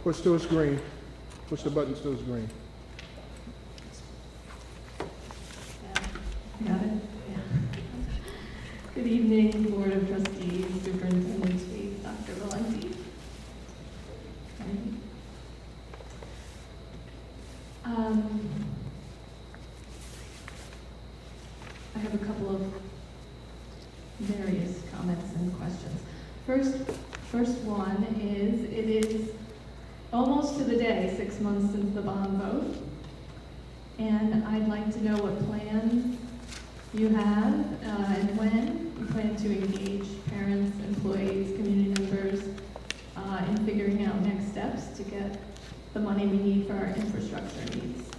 Push till it's green. Push the button till it's green. Got it? Yeah. Good evening, Board of Trustees, Superintendent Suite, Dr. Valenti. I have a couple of various comments and questions. First one is, it is almost to the day, 6 months since the bond vote, and I'd like to know what plans you have and when you plan to engage parents, employees, community members in figuring out next steps to get the money we need for our infrastructure needs.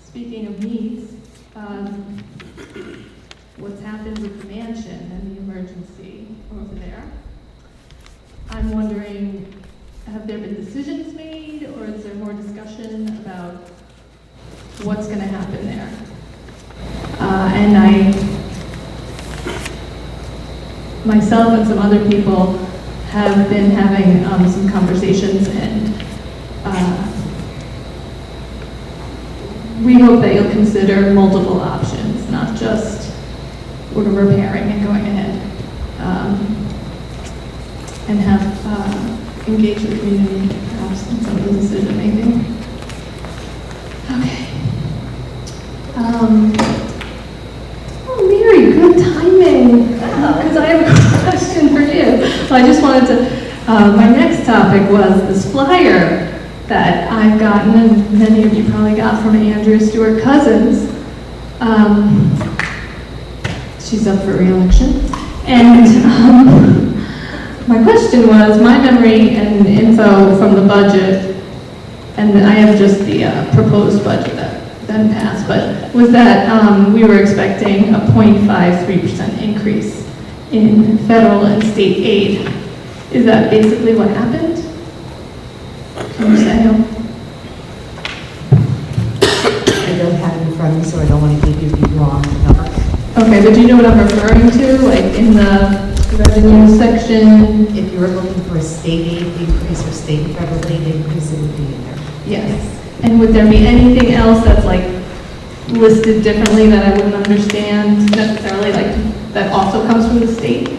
Speaking of needs, what's happened with the mansion and the emergency over there? I'm wondering, have there been decisions made, or is there more discussion about what's going to happen there? And myself and some other people have been having some conversations, and we hope that you'll consider multiple options, not just sort of repairing and going ahead, and have engaged the community perhaps in some of the decision making. Okay. Oh, Mary, good timing. Because I have a question for you. So I just wanted to, my next topic was this flyer that I've gotten, and many of you probably got from Andrea Stewart Cousins. She's up for re-election. And my question was, my memory and info from the budget, and I have just the proposed budget that then passed, but was that we were expecting a 0.53% increase in federal and state aid. Is that basically what happened? Can you say? I don't have it in front of me, so I don't want to give you the wrong number. Okay, but do you know what I'm referring to? Like in the revenue section? If you were looking for a state aid increase or state and federal aid increase, it would be in there. Yes. And would there be anything else that's like listed differently that I wouldn't understand necessarily, like that also comes from the state?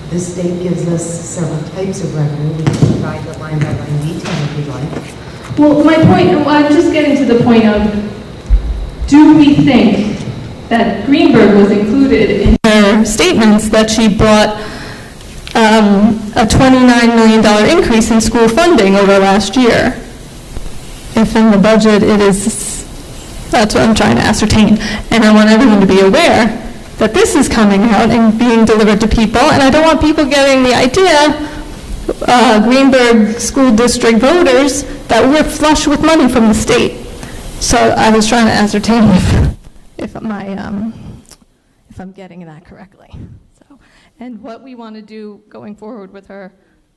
The state gives us several types of revenue. We can provide the line by line detail if you'd like. Well, my point, I'm just getting to the point of, do we think that Greenberg was included in her statements that she brought a $29 million increase in school funding over last year? If in the budget it is, that's what I'm trying to ascertain. And I want everyone to be aware that this is coming out and being delivered to people, and I don't want people getting the idea, Greenberg School District voters, that we're flush with money from the state. So I was trying to ascertain if I'm getting that correctly. So, and what we want to do going forward with her,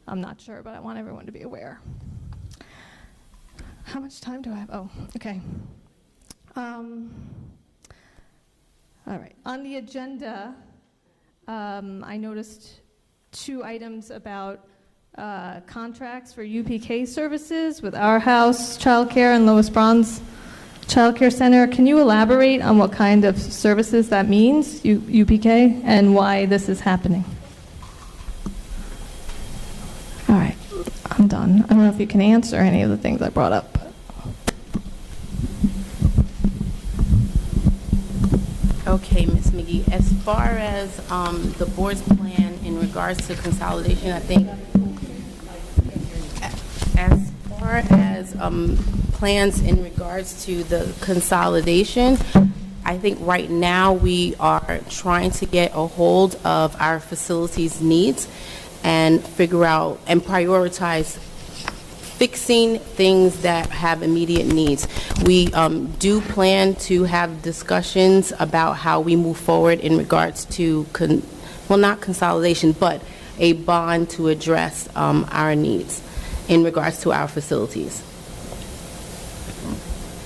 I'm not sure, but I want everyone to be aware. How much time do I have? Oh, okay. All right. On the agenda, I noticed 2 items about contracts for UPK services with Our House Childcare and Lois Braun's Child Care Center. Can you elaborate on what kind of services that means, UPK, and why this is happening? All right, I'm done. I don't know if you can answer any of the things I brought up. Okay, Ms. McGee, as far as the board's plan in regards to consolidation, I think as far as plans in regards to the consolidation, I think right now we are trying to get a hold of our facilities needs and figure out and prioritize fixing things that have immediate needs. We do plan to have discussions about how we move forward in regards to, well, not consolidation, but a bond to address our needs in regards to our facilities.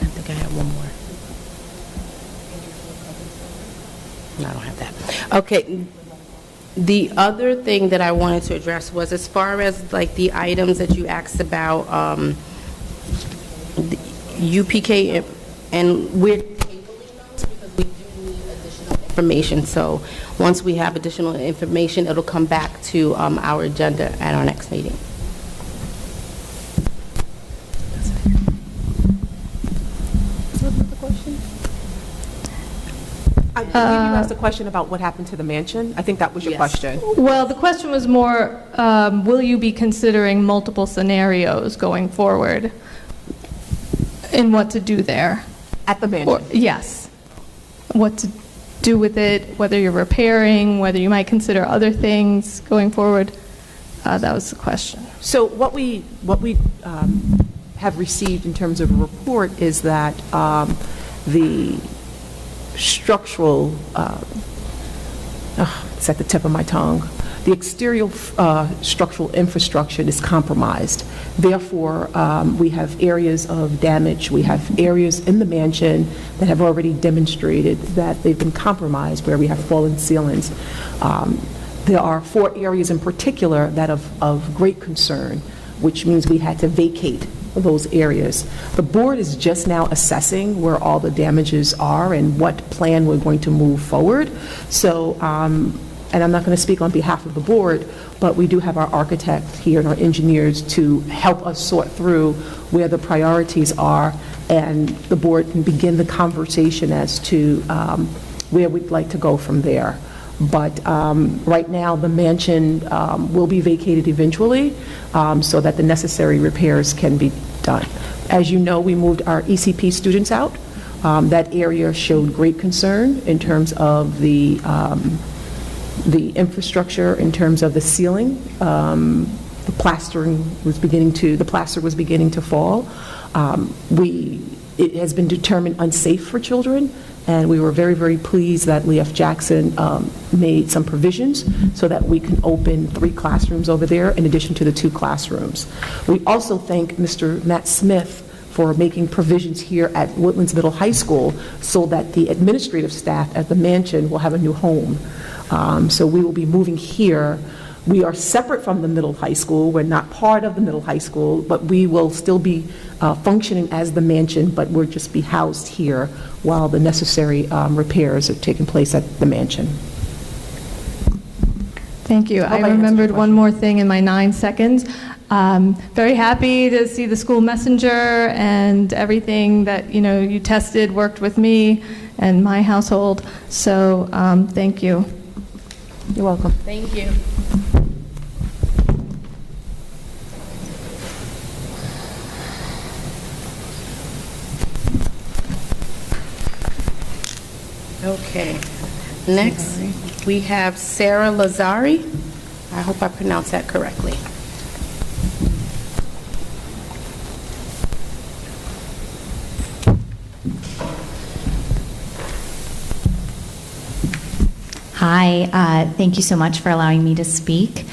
I think I have one more. No, I don't have that. Okay. The other thing that I wanted to address was as far as like the items that you asked about, the UPK, and we're tabling those because we do need additional information. So once we have additional information, it'll come back to our agenda at our next meeting. I believe you asked a question about what happened to the mansion. I think that was your Yes. question. Well, the question was more, will you be considering multiple scenarios going forward and what to do there? At the Or, mansion. yes. What to do with it, whether you're repairing, whether you might consider other things going forward. That was the question. So what we have received in terms of a report is that the structural, it's at the tip of my tongue, the exterior structural infrastructure is compromised. Therefore, we have areas of damage. We have areas in the mansion that have already demonstrated that they've been compromised, where we have fallen ceilings. There are 4 areas in particular that of great concern, which means we had to vacate those areas. The board is just now assessing where all the damages are and what plan we're going to move forward. So, and I'm not going to speak on behalf of the board, but we do have our architect here and our engineers to help us sort through where the priorities are, and the board can begin the conversation as to where we'd like to go from there. But right now, the mansion will be vacated eventually so that the necessary repairs can be done. As you know, we moved our ECP students out. That area showed great concern in terms of the infrastructure, in terms of the ceiling. The plaster was beginning to fall. It has been determined unsafe for children, and we were very, very pleased that Leah Jackson made some provisions so that we can open 3 classrooms over there in addition to the 2 classrooms. We also thank Mr. Matt Smith for making provisions here at Woodlands Middle High School so that the administrative staff at the mansion will have a new home. So we will be moving here. We are separate from the middle high school. We're not part of the middle high school, but we will still be functioning as the mansion, but we'll just be housed here while the necessary repairs are taking place at the mansion. Thank you. Hope I I answered remembered your one question. more thing in my 9 seconds. Very happy to see the school messenger and everything that, you tested worked with me and my household. So, thank you. You're welcome. Thank you. Okay. Next, we have Sarah Lazari. I hope I pronounced that correctly. Hi, thank you so much for allowing me to speak.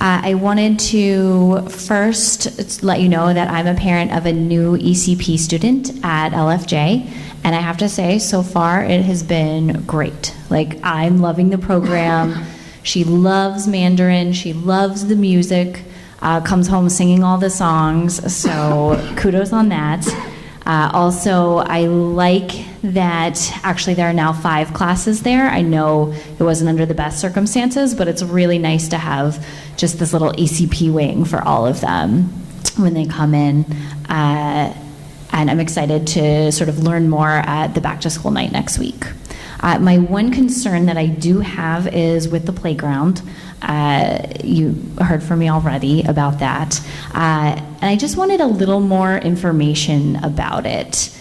I wanted to first let you know that I'm a parent of a new ECP student at LFJ, and I have to say, so far it has been great. Like, I'm loving the program. She loves Mandarin, she loves the music, comes home singing all the songs, so kudos on that. Also, I like that actually there are now 5 classes there. I know it wasn't under the best circumstances, but it's really nice to have just this little ECP wing for all of them when they come in. And I'm excited to sort of learn more at the back to school night next week. My one concern that I do have is with the playground. You heard from me already about that. And I just wanted a little more information about it.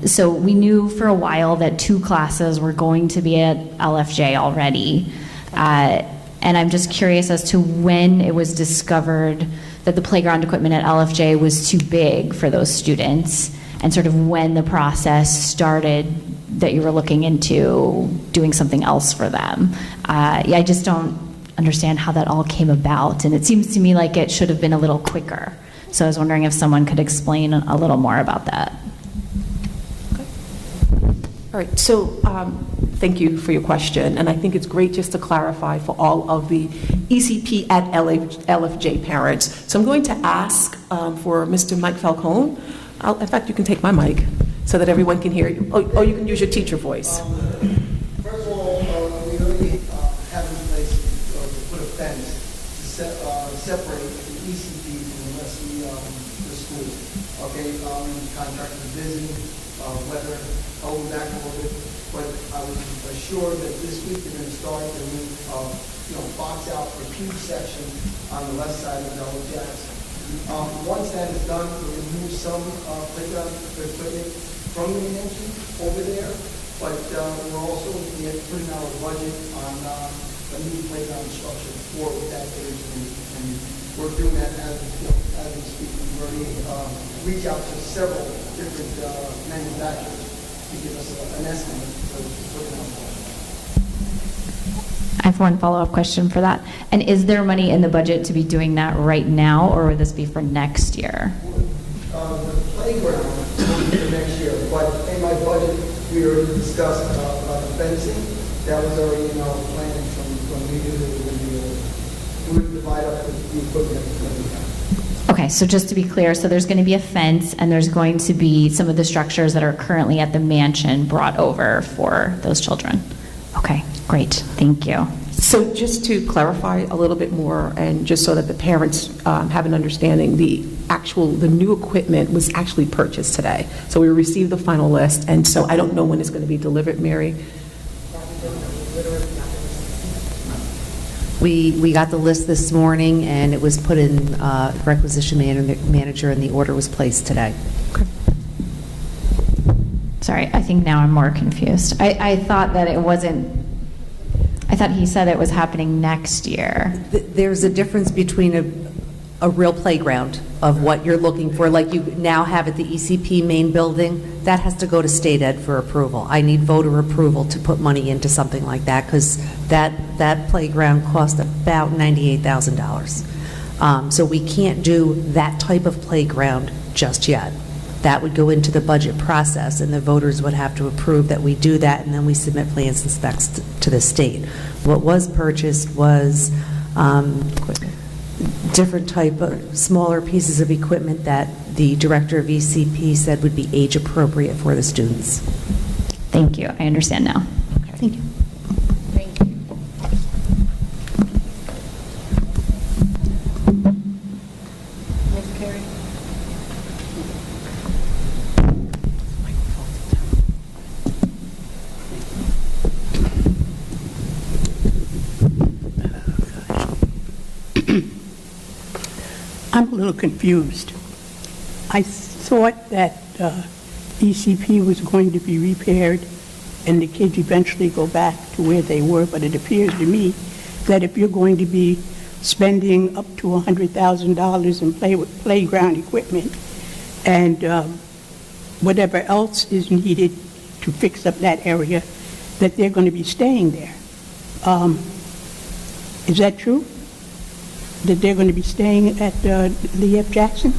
So we knew for a while that 2 classes were going to be at LFJ already. And I'm just curious as to when it was discovered that the playground equipment at LFJ was too big for those students, and sort of when the process started that you were looking into doing something else for them. I just don't understand how that all came about, and it seems to me like it should have been a little quicker. So I was wondering if someone could explain a little more about that. All right, so Thank you for your question, and I think it's great just to clarify for all of the ECP at LFJ parents. So I'm going to ask for Mr. Mike Falcone. In fact, you can take my mic so that everyone can hear you. Oh, you can use your teacher voice. First of all, we already have in place to put a fence to separate the ECP from the rest of the school. Okay, contractors are busy, weather held back a little bit, but I was assured that this week they're going to start to move, box out for huge section on the left side of Double Jackson. Once that is done, we're going to move some playground equipment from the mansion over there, but we're also looking at putting out a budget on a new playground structure for that age group, and we're doing that as we speak. We've already reached out to several different manufacturers to give us an estimate for putting out a budget. I have one follow-up question for that. And is there money in the budget to be doing that right now, or would this be for next year? The playground will be for next year, but in my budget, we already discussed about the fencing. That was already in our plan from we knew that we would divide up the equipment that we have. Okay, so just to be clear, so there's going to be a fence, and there's going to be some of the structures that are currently at the mansion brought over for those children. Okay, great, thank you. So just to clarify a little bit more, and just so that the parents have an understanding, the new equipment was actually purchased today. So we received the final list, and so I don't know when it's going to be delivered, Mary. We got the list this morning, and it was put in requisition manager, and the order was placed today. Sorry, I think now I'm more confused. I thought that it wasn't, I thought he said it was happening next year. There's a difference between a real playground of what you're looking for, like you now have at the ECP main building. That has to go to state ed for approval. I need voter approval to put money into something like that, because that playground cost about $98,000. So we can't do that type of playground just yet. That would go into the budget process, and the voters would have to approve that we do that, and then we submit plans and specs to the state. What was purchased was different type of smaller pieces of equipment that the director of ECP said would be age appropriate for the students. Thank you, I understand now. Okay. Thank you. Thank you. Ms. Carey? I'm a little confused. I thought that ECP was going to be repaired and the kids eventually go back to where they were, but it appears to me that if you're going to be spending up to $100,000 in playground equipment and whatever else is needed to fix up that area, that they're going to be staying there. Is that true? That they're going to be staying at Lee F. Jackson?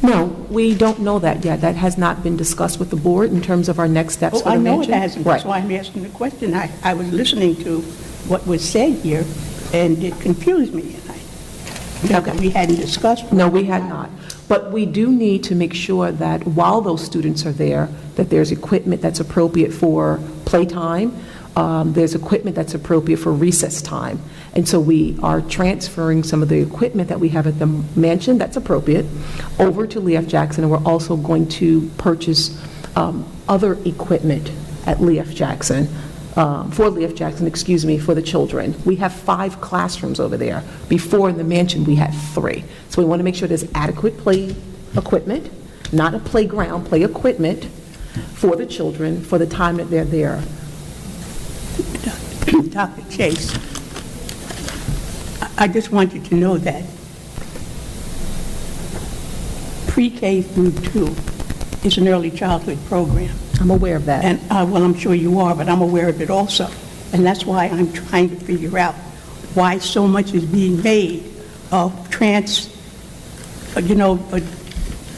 No, we don't know that yet. That has not been discussed with the board in terms of our next steps for the I know mansion. it hasn't. Right. That's why I'm asking the question. I was listening to what was said here, and it confused me. Okay. We hadn't discussed. No, we had not. But we do need to make sure that while those students are there, that there's equipment that's appropriate for playtime, there's equipment that's appropriate for recess time. And so we are transferring some of the equipment that we have at the mansion that's appropriate over to Lee F. Jackson, and we're also going to purchase other equipment at Lee F. Jackson, for Lee F. Jackson, for the children. We have 5 classrooms over there. Before in the mansion, we had 3. So we want to make sure there's adequate play equipment, not a playground, play equipment for the children for the time that they're there. Dr. Chase, I just want you to know that pre-K through 2 is an early childhood program. I'm aware of that. And, well, I'm sure you are, but I'm aware of it also. And that's why I'm trying to figure out why so much is being made of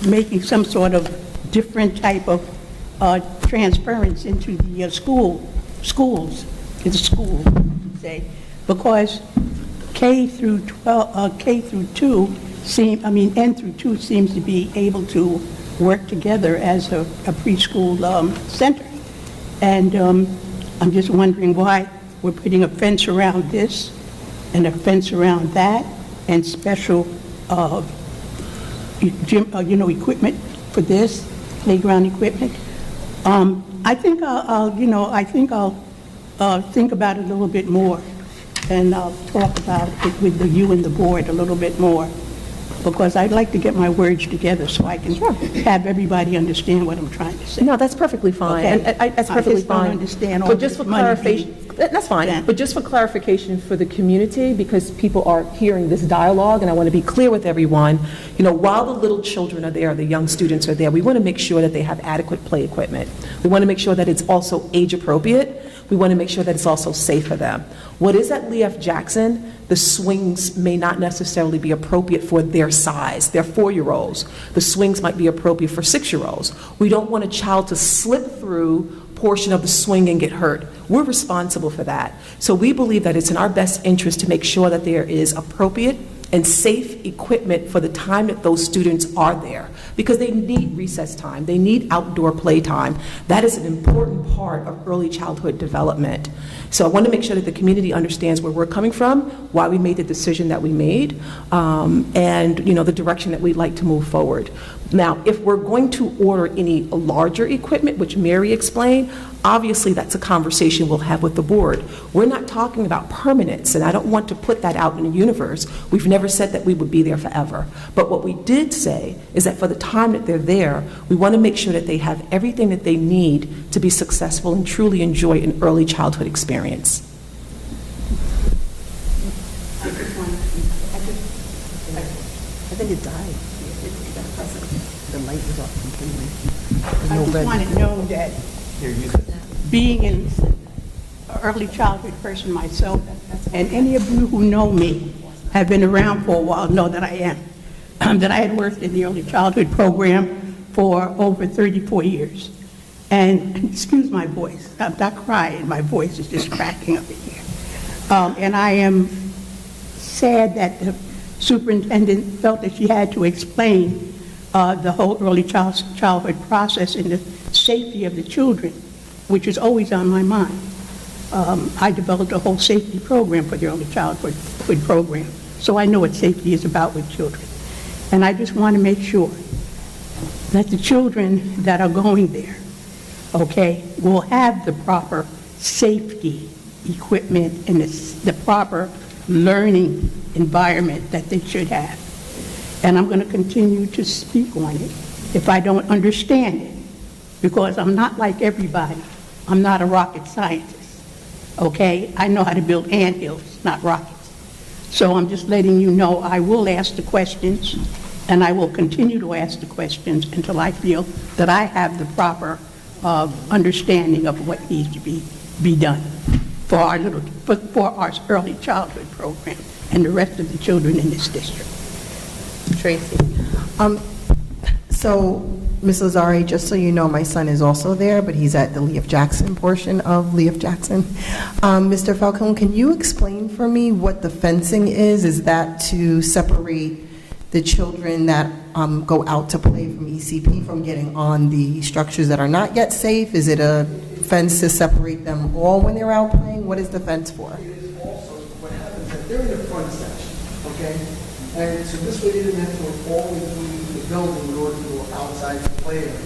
making some sort of different type of transference into the school schools, it's a school, say, because K through 12, K through 2 N through 2 seems to be able to work together as a preschool center. And I'm just wondering why we're putting a fence around this and a fence around that and special equipment for this, playground equipment. I think I'll think about it a little bit more, and I'll talk about it with you and the board a little bit more, because I'd like to get my words together so I can have everybody understand what I'm trying to say. No, that's perfectly fine. Okay. And that's perfectly fine. I just don't understand all But just this for money clarification, that's fine. spent. But just for clarification for the community, because people are hearing this dialogue, and I want to be clear with everyone, while the little children are there, the young students are there, we want to make sure that they have adequate play equipment. We want to make sure that it's also age appropriate. We want to make sure that it's also safe for them. What is at Lee F. Jackson, the swings may not necessarily be appropriate for their size. They're 4-year-olds. The swings might be appropriate for 6-year-olds. We don't want a child to slip through portion of the swing and get hurt. We're responsible for that. So we believe that it's in our best interest to make sure that there is appropriate and safe equipment for the time that those students are there, because they need recess time, they need outdoor play time. That is an important part of early childhood development. So I want to make sure that the community understands where we're coming from, why we made the decision that we made, and the direction that we'd like to move forward. Now, if we're going to order any larger equipment, which Mary explained, obviously that's a conversation we'll have with the board. We're not talking about permanence, and I don't want to put that out in the universe. We've never said that we would be there forever. But what we did say is that for the time that they're there, we want to make sure that they have everything that they need to be successful and truly enjoy an early childhood experience. I think it died. The light was off completely. I just want to know that being an early childhood person myself, and any of you who know me, have been around for a while, know that I am, that I had worked in the early childhood program for over 34 years. And excuse my voice, I'm not crying, my voice is just cracking up in here. And I am sad that the superintendent felt that she had to explain the whole early childhood process and the safety of the children, which is always on my mind. I developed a whole safety program for the early childhood program, so I know what safety is about with children. And I just want to make sure that the children that are going there, okay, will have the proper safety equipment and the proper learning environment that they should have. And I'm going to continue to speak on it if I don't understand it, because I'm not like everybody. I'm not a rocket scientist, okay? I know how to build anthills, not rockets. So I'm just letting you know I will ask the questions, and I will continue to ask the questions until I feel that I have the proper understanding of what needs to be done for our early childhood program and the rest of the children in this district. Tracy. So, Ms. Lazari, just so you know, my son is also there, but he's at the Lee F. Jackson portion of Lee F. Jackson. Mr. Falcone, can you explain for me what the fencing is? Is that to separate the children that go out to play from ECP from getting on the structures that are not yet safe? Is it a fence to separate them all when they're out playing? What is the fence for? It is also, what happens is that they're in the front section, okay? And so this way they didn't have to go all the way through the building in order to go outside the play area.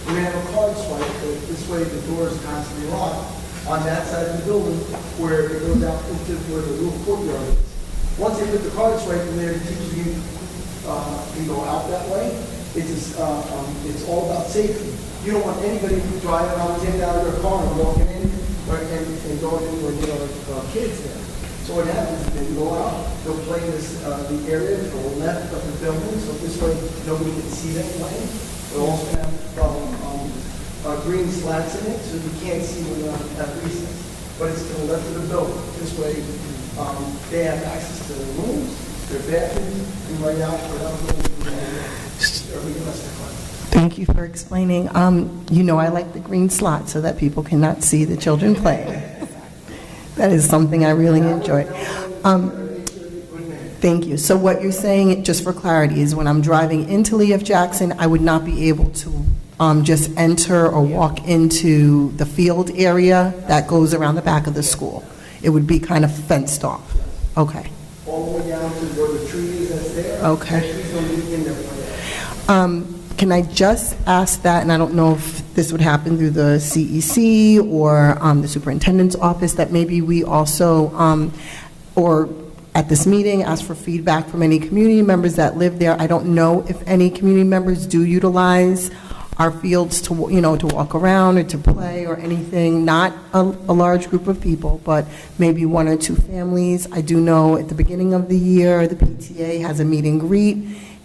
We're going to have a card swipe, but this way the door is constantly locked on that side of the building where it goes out into where the little courtyard is. Once they put the card swipe in there, the teacher can go out that way. It's all about safety. You don't want anybody driving out of their car and walking in and going in where there are kids there. So what happens is they go out, they'll play in the area to the left of the building, so this way nobody can see them playing. They'll also have green slats in it, so you can't see when they're at recess. But it's to the left of the building. This way they have access to their rooms, their bathrooms, and right out without going to the rest of the class. Thank you for explaining. You know I like the green slot so that people cannot see the children playing. That is something I really enjoy. Thank you. So what you're saying, just for clarity, is when I'm driving into Lee F. Jackson, I would not be able to just enter or walk into the field area that goes around the back of the school. It would be kind of fenced off. Okay. All the way down to where the tree is that's there. Okay. Please don't leave in there for that. Can I just ask that, and I don't know if this would happen through the CEC or the superintendent's office, that maybe we also, or at this meeting, ask for feedback from any community members that live there. I don't know if any community members do utilize our fields to, to walk around or to play or anything. Not a large group of people, but maybe 1 or 2 families. I do know at the beginning of the year, the PTA has a meet and greet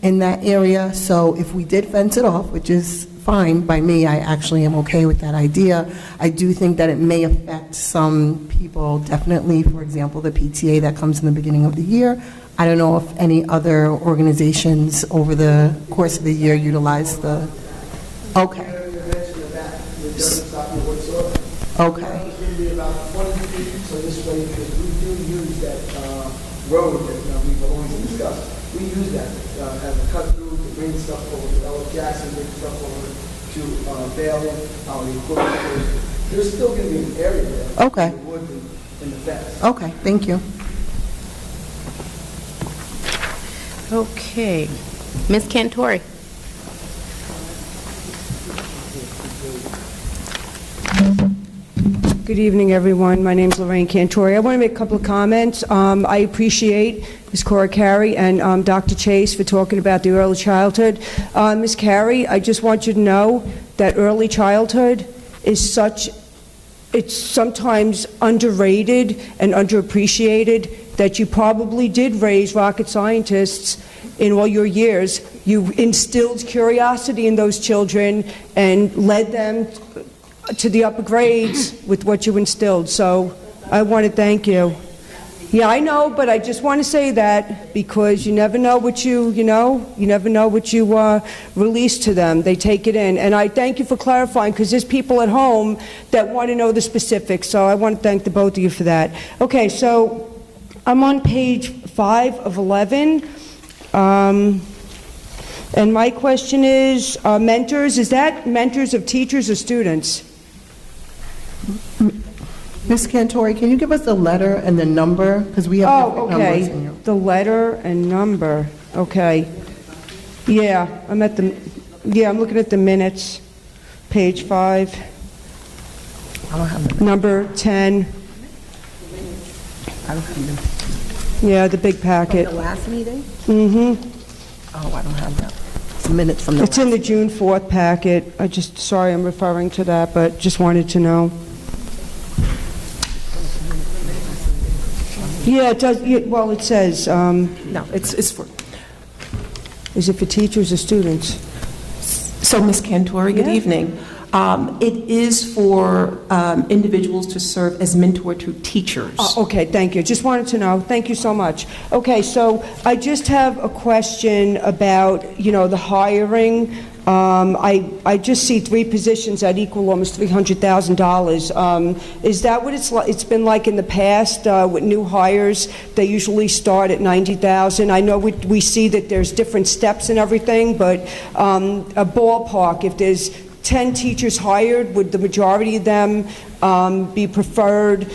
in that area. So if we did fence it off, which is fine by me, I actually am okay with that idea. I do think that it may affect some people, definitely, for example, the PTA that comes in the beginning of the year. I don't know if any other organizations over the course of the year utilize the, okay. Okay. It's going to be about 20 feet, so this way, because we do use that road that we've always discussed. We use that as a cut through to bring stuff over to L.F. Jackson, bring stuff over to Bailey, the equipment. There's still going to be an area there. Okay. The wood and the fence. Okay, thank you. Okay. Ms. Cantori? Good evening, everyone. My name is Lorraine Cantori. I want to make a couple of comments. I appreciate Ms. Cora Carey and Dr. Chase for talking about the early childhood. Ms. Carey, I just want you to know that early childhood is it's sometimes underrated and underappreciated, that you probably did raise rocket scientists in all your years. You instilled curiosity in those children and led them to the upper grades with what you instilled. So I want to thank you. Yeah, I know, but I just want to say that because you never know what you never know what you release to them. They take it in. And I thank you for clarifying, because there's people at home that want to know the specifics. So I want to thank the both of you for that. Okay, so I'm on page 5 of 11. And my question is, mentors, is that mentors of teachers or students? Ms. Cantori, can you give us the letter and the number? Because we have different numbers in here. The letter and number, okay. Yeah, I'm looking at the minutes, page 5. I don't have the Number 10. I don't have Yeah, the big packet. the last meeting? Mm-hmm. Oh, I don't have that. It's minutes from the It's in the June 4th packet. Sorry I'm referring to that, but just wanted to know. Yeah, it does, well, it says, No, it's for, is it for teachers or students? so Ms. Cantori, good Yeah. evening. It is for individuals to serve as mentor to teachers. Okay, thank you. Just wanted to know. Thank you so much. Okay, so I just have a question about, the hiring. I just see 3 positions that equal almost $300,000. Is that what it's been like in the past with new hires? They usually start at $90,000. I know we see that there's different steps and everything, but a ballpark, if there's 10 teachers hired, would the majority of them be preferred,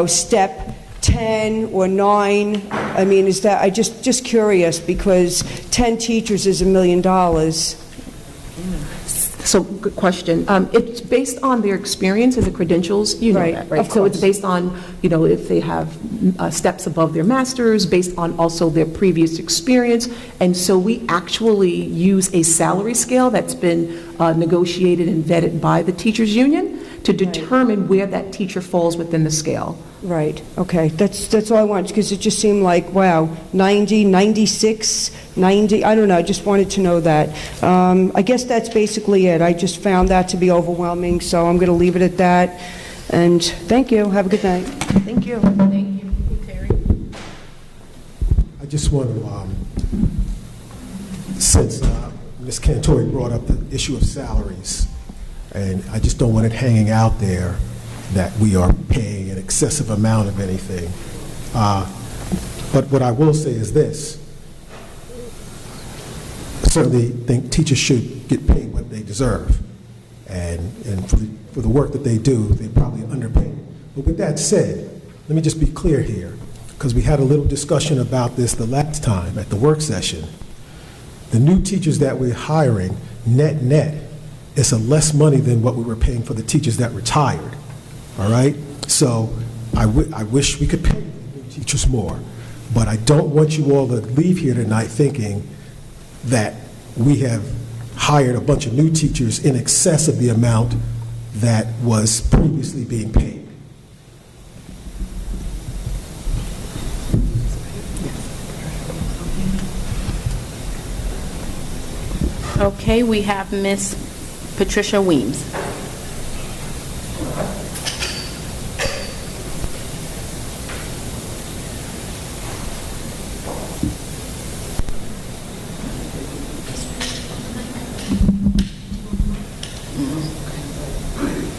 step 10 or 9? I mean, is that, I just curious, because 10 teachers is $1 million. So, good question. It's based on their experience and the credentials, Right, that, right? of So it's course. based on, if they have steps above their masters, based on also their previous experience. And so we actually use a salary scale that's been negotiated and vetted by the teachers union to determine where that teacher falls within the scale. Right, okay. That's all I wanted, because it just seemed like, wow, 90, 96, 90, I don't know, I just wanted to know that. I guess that's basically it. I just found that to be overwhelming, so I'm going to leave it at that. And thank you. Have a good night. Thank you. Thank you. Terry? I just want to, since Ms. Cantori brought up the issue of salaries, and I just don't want it hanging out there that we are paying an excessive amount of anything. But what I will say is this. I certainly think teachers should get paid what they deserve. And for the work that they do, they're probably underpaid. But with that said, let me just be clear here, because we had a little discussion about this the last time at the work session. The new teachers that we're hiring, net, it's a less money than what we were paying for the teachers that retired, all right? So I wish we could pay new teachers more, but I don't want you all to leave here tonight thinking that we have hired a bunch of new teachers in excess of the amount that was previously being paid. Okay, we have Miss Patricia Weems.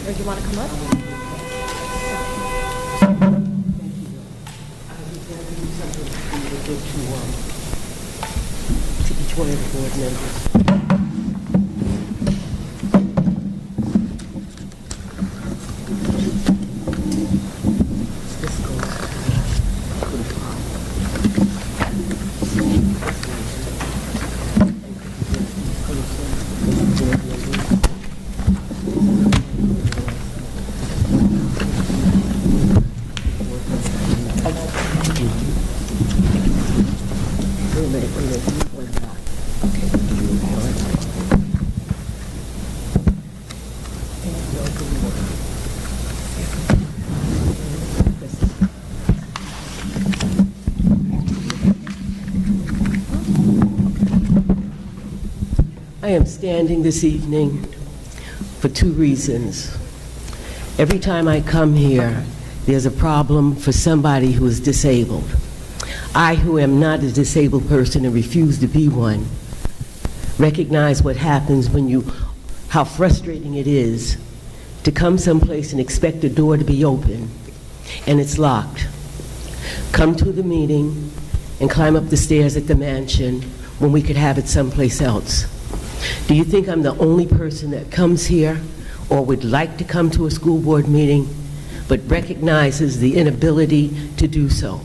Or do you want to come up? To each one of the board members. I am standing this evening for two reasons. Every time I come here, there's a problem for somebody who is disabled. I, who am not a disabled person and refuse to be one, recognize what happens when how frustrating it is to come someplace and expect a door to be open and it's locked. Come to the meeting and climb up the stairs at the mansion when we could have it someplace else. Do you think I'm the only person that comes here or would like to come to a school board meeting but recognizes the inability to do so?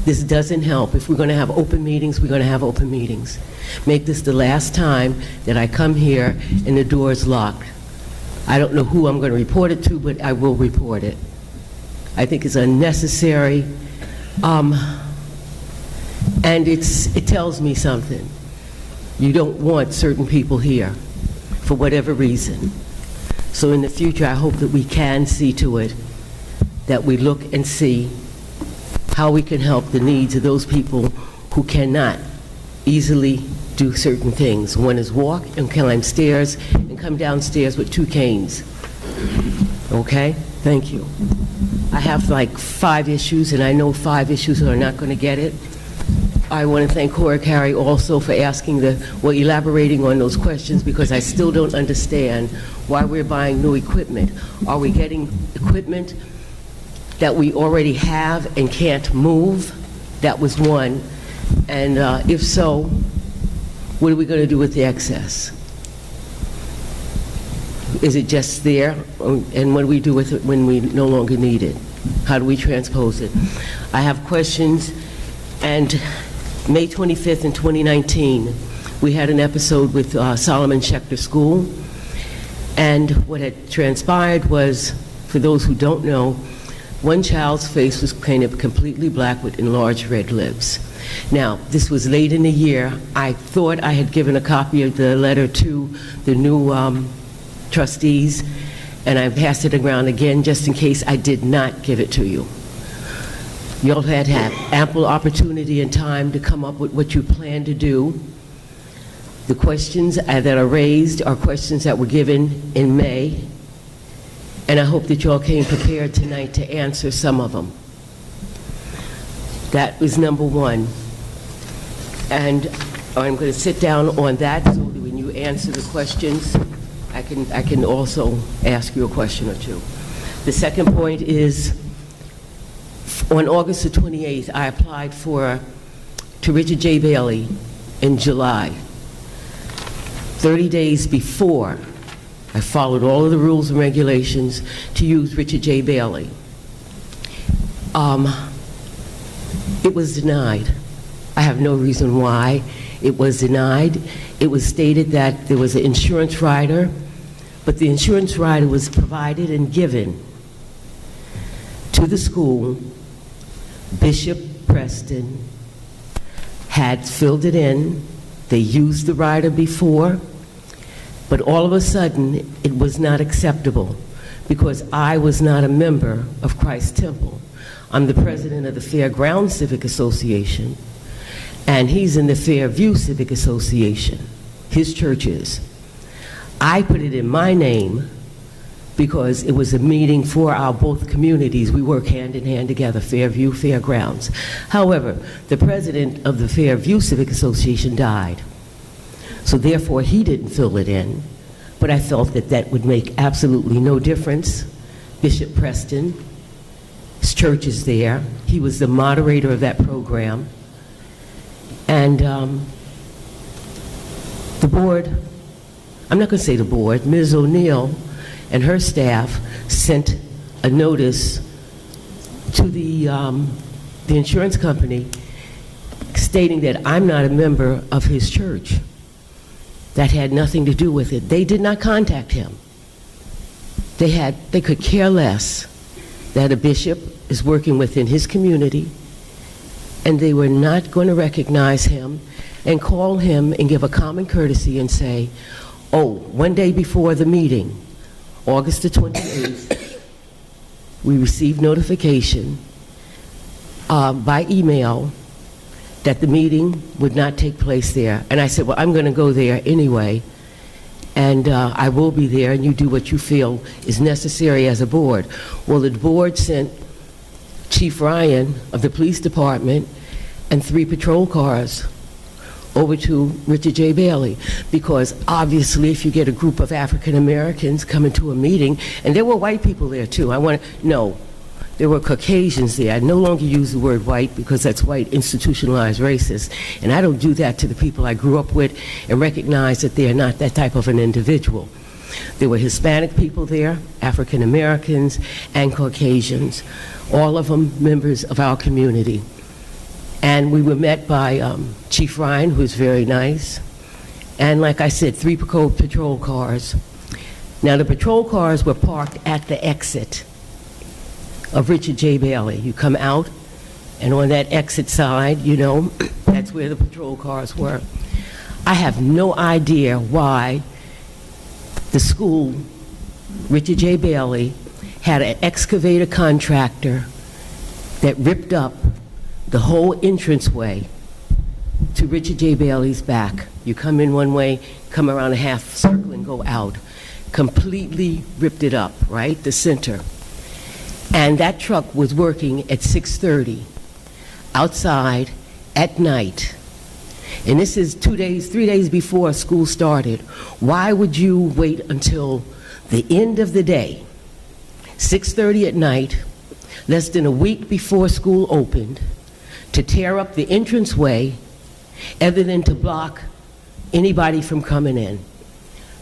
This doesn't help. If we're going to have open meetings, we're going to have open meetings. Make this the last time that I come here and the door is locked. I don't know who I'm going to report it to, but I will report it. I think it's unnecessary, and it tells me something. You don't want certain people here for whatever reason. So in the future, I hope that we can see to it that we look and see how we can help the needs of those people who cannot easily do certain things. One is walk and climb stairs and come downstairs with 2 canes. Okay? Thank you. I have like 5 issues, and I know 5 issues are not going to get it. I want to thank Cora Carey also for elaborating on those questions, because I still don't understand why we're buying new equipment. Are we getting equipment that we already have and can't move? That was one. And if so, what are we going to do with the excess? Is it just there? And what do we do with it when we no longer need it? How do we transpose it? I have questions. And May 25th in 2019, we had an episode with Solomon Schechter School. And what had transpired was, for those who don't know, one child's face was painted completely black with enlarged red lips. Now, this was late in the year. I thought I had given a copy of the letter to the new trustees, and I passed it around again just in case I did not give it to you. You all had ample opportunity and time to come up with what you plan to do. The questions that are raised are questions that were given in May, and I hope that you all came prepared tonight to answer some of them. That was number one. And I'm going to sit down on that so that when you answer the questions, I can also ask you a question or two. The second point is, on August the 28th, I applied to Richard J. Bailey in July. 30 days before, I followed all of the rules and regulations to use Richard J. Bailey. It was denied. I have no reason why it was denied. It was stated that there was an insurance rider, but the insurance rider was provided and given to the school. Bishop Preston had filled it in. They used the rider before, but all of a sudden, it was not acceptable because I was not a member of Christ Temple. I'm the president of the Fairgrounds Civic Association, and he's in the Fairview Civic Association. His church is. I put it in my name because it was a meeting for our both communities. We work hand in hand together, Fairview, Fairgrounds. However, the president of the Fairview Civic Association died. So therefore, he didn't fill it in. But I felt that that would make absolutely no difference. Bishop Preston, his church is there. He was the moderator of that program. And the board, I'm not going to say the board, Ms. O'Neill and her staff sent a notice to the insurance company stating that I'm not a member of his church. That had nothing to do with it. They did not contact him. They could care less that a bishop is working within his community, and they were not going to recognize him and call him and give a common courtesy and say, oh, one day before the meeting, August the 28th, we received notification by email that the meeting would not take place there. And I said, well, I'm going to go there anyway, and I will be there, and you do what you feel is necessary as a board. Well, the board sent Chief Ryan of the police department and 3 patrol cars over to Richard J. Bailey, because obviously if you get a group of African Americans coming to a meeting, and there were white people there too, no, there were Caucasians there. I no longer use the word white because that's white institutionalized racist, and I don't do that to the people I grew up with and recognize that they are not that type of an individual. There were Hispanic people there, African Americans, and Caucasians, all of them members of our community. And we were met by Chief Ryan, who was very nice, and like I said, 3 patrol cars. Now the patrol cars were parked at the exit of Richard J. Bailey. You come out, and on that exit side, you know, that's where the patrol cars were. I have no idea why the school, Richard J. Bailey, had an excavator contractor that ripped up the whole entranceway to Richard J. Bailey's back. You come in one way, come around a half circle and go out. Completely ripped it up, right? The center. And that truck was working at 6:30 outside at night. And this is 3 days before school started. Why would you wait until the end of the day, 6:30 at night, less than a week before school opened, to tear up the entranceway other than to block anybody from coming in?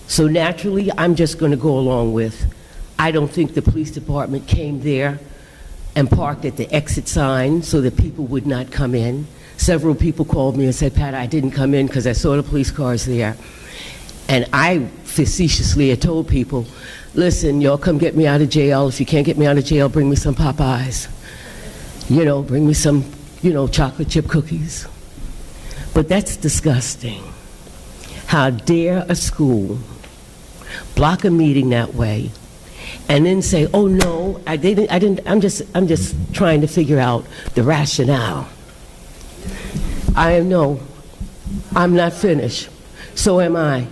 So naturally, I'm just going to go along with, I don't think the police department came there and parked at the exit sign so that people would not come in. Several people called me and said, Pat, I didn't come in because I saw the police cars there. And I facetiously had told people, listen, y'all come get me out of jail. If you can't get me out of jail, bring me some Popeyes. You know, bring me some, you know, chocolate chip cookies. But that's disgusting. How dare a school block a meeting that way and then say, oh no, I didn't, I'm just trying to figure out the rationale. I'm not finished. So am I.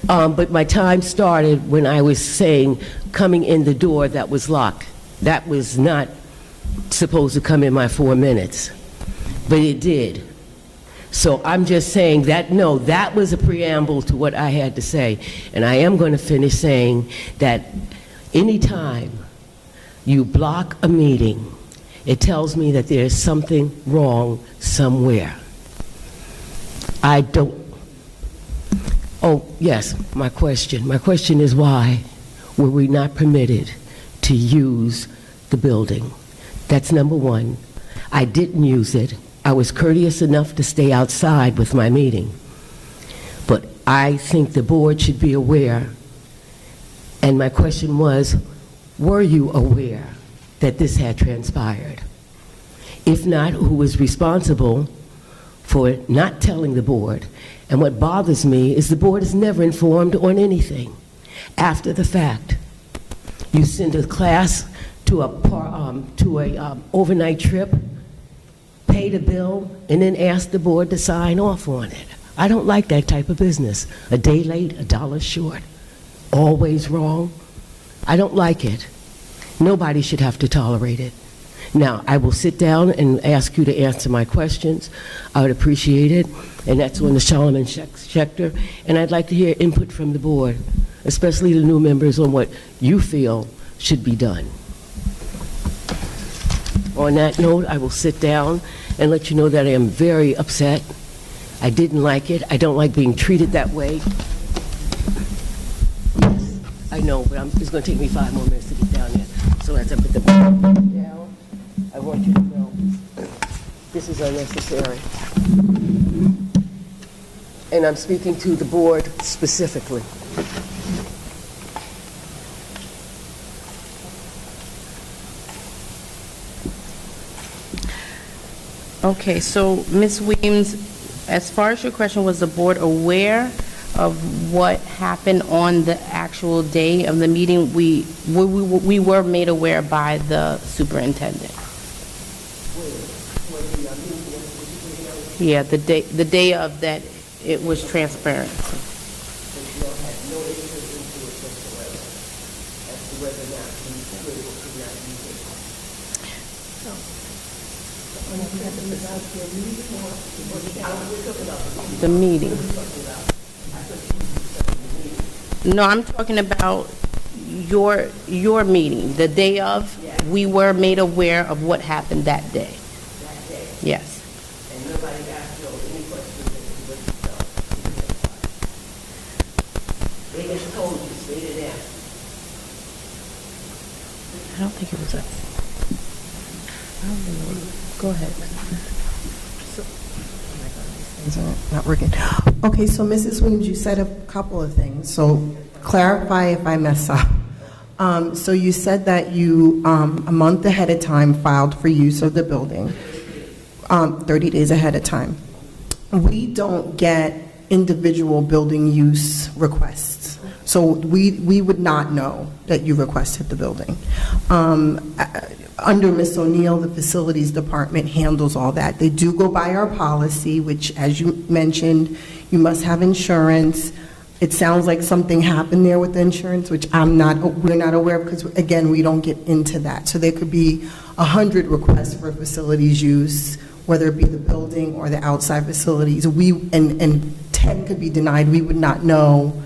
But my time started when I was saying coming in the door that was locked. That was not supposed to come in my 4 minutes, but it did. So I'm just saying that, no, that was a preamble to what I had to say. And I am going to finish saying that anytime you block a meeting, it tells me that there's something wrong somewhere. I don't... Oh, yes, my question. My question is, why were we not permitted to use the building? That's number one. I didn't use it. I was courteous enough to stay outside with my meeting. But I think the board should be aware. And my question was, were you aware that this had transpired? If not, who was responsible for not telling the board? And what bothers me is the board is never informed on anything after the fact. You send a class to a overnight trip, pay the bill, and then ask the board to sign off on it. I don't like that type of business. A day late, $1 short, always wrong. I don't like it. Nobody should have to tolerate it. Now, I will sit down and ask you to answer my questions. I would appreciate it, and that's on the Solomon sector. And I'd like to hear input from the board, especially the new members, on what you feel should be done. On that note, I will sit down and let you know that I am very upset. I didn't like it. I don't like being treated that way. Yes, I know, but it's going to take me 5 more minutes to get down there. So as I put the down, I want you to know this is unnecessary. And I'm speaking to the board specifically. Okay, so Ms. Weems, as far as your question, was the board aware of what happened on the actual day of the meeting? We were made aware by the superintendent. Yeah, the day of that, it was transparent. The meeting. No, I'm talking about your meeting, the day of. We were made aware of what happened that day. Yes. And nobody asked you any questions as to what you felt. They just told you, they didn't ask. I don't think it was us. I don't know. Go ahead. Things are not working. Okay, so Mrs. Williams, you said a couple of things. So clarify if I mess up. So you said that you, a month ahead of time, filed for use of the building, 30 days ahead of time. We don't get individual building use requests. So we would not know that you requested the building. Under Ms. O'Neill, the facilities department handles all that. They do go by our policy, which, as you mentioned, you must have insurance. It sounds like something happened there with the insurance, which we're not aware of, because again, we don't get into that. So there could be 100 requests for facilities use, whether it be the building or the outside facilities. And 10 could be denied. We would not know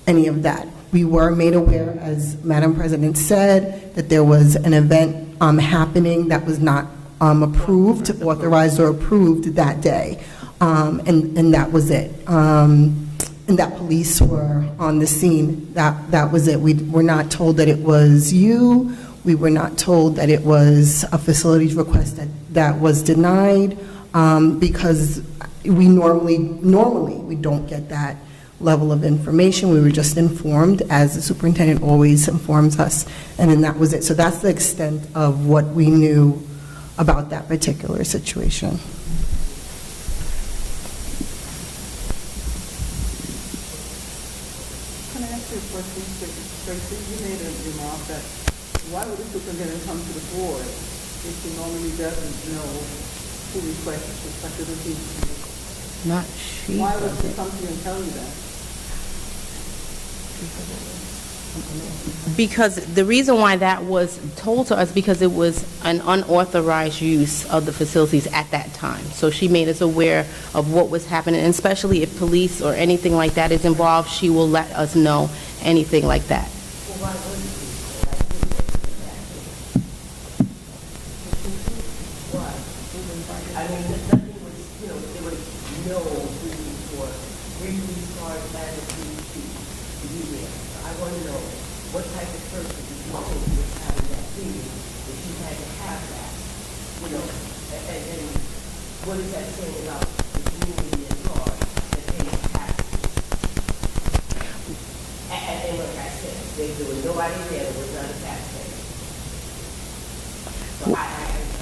any of that. We were made aware, as Madam President said, that there was an event happening that was not approved, authorized or approved that day, and that was it. And that police were on the scene. That was it. We were not told that it was you. We were not told that it was a facilities request that was denied, because we normally we don't get that level of information. We were just informed, as the superintendent always informs us, and then that was it. So that's the extent of what we knew about that particular situation. Can I ask you a question, Tracy? You made a remark that why would the superintendent come to the board if he normally doesn't know who requests facility? Not she. Why would he come to you and tell you that? Because the reason why that was told to us, because it was an unauthorized use of the facilities at that time. So she made us aware of what was happening, and especially if police or anything like that is involved, she will let us know anything like that. I mean, nothing was, you know, there was no reason for briefly start and to be there. I want to know what type of person you think was having that meeting, if you had to have that, you know, and what is that saying about the community at large that they have? And like I said, there was nobody there that was not a taxpayer. So I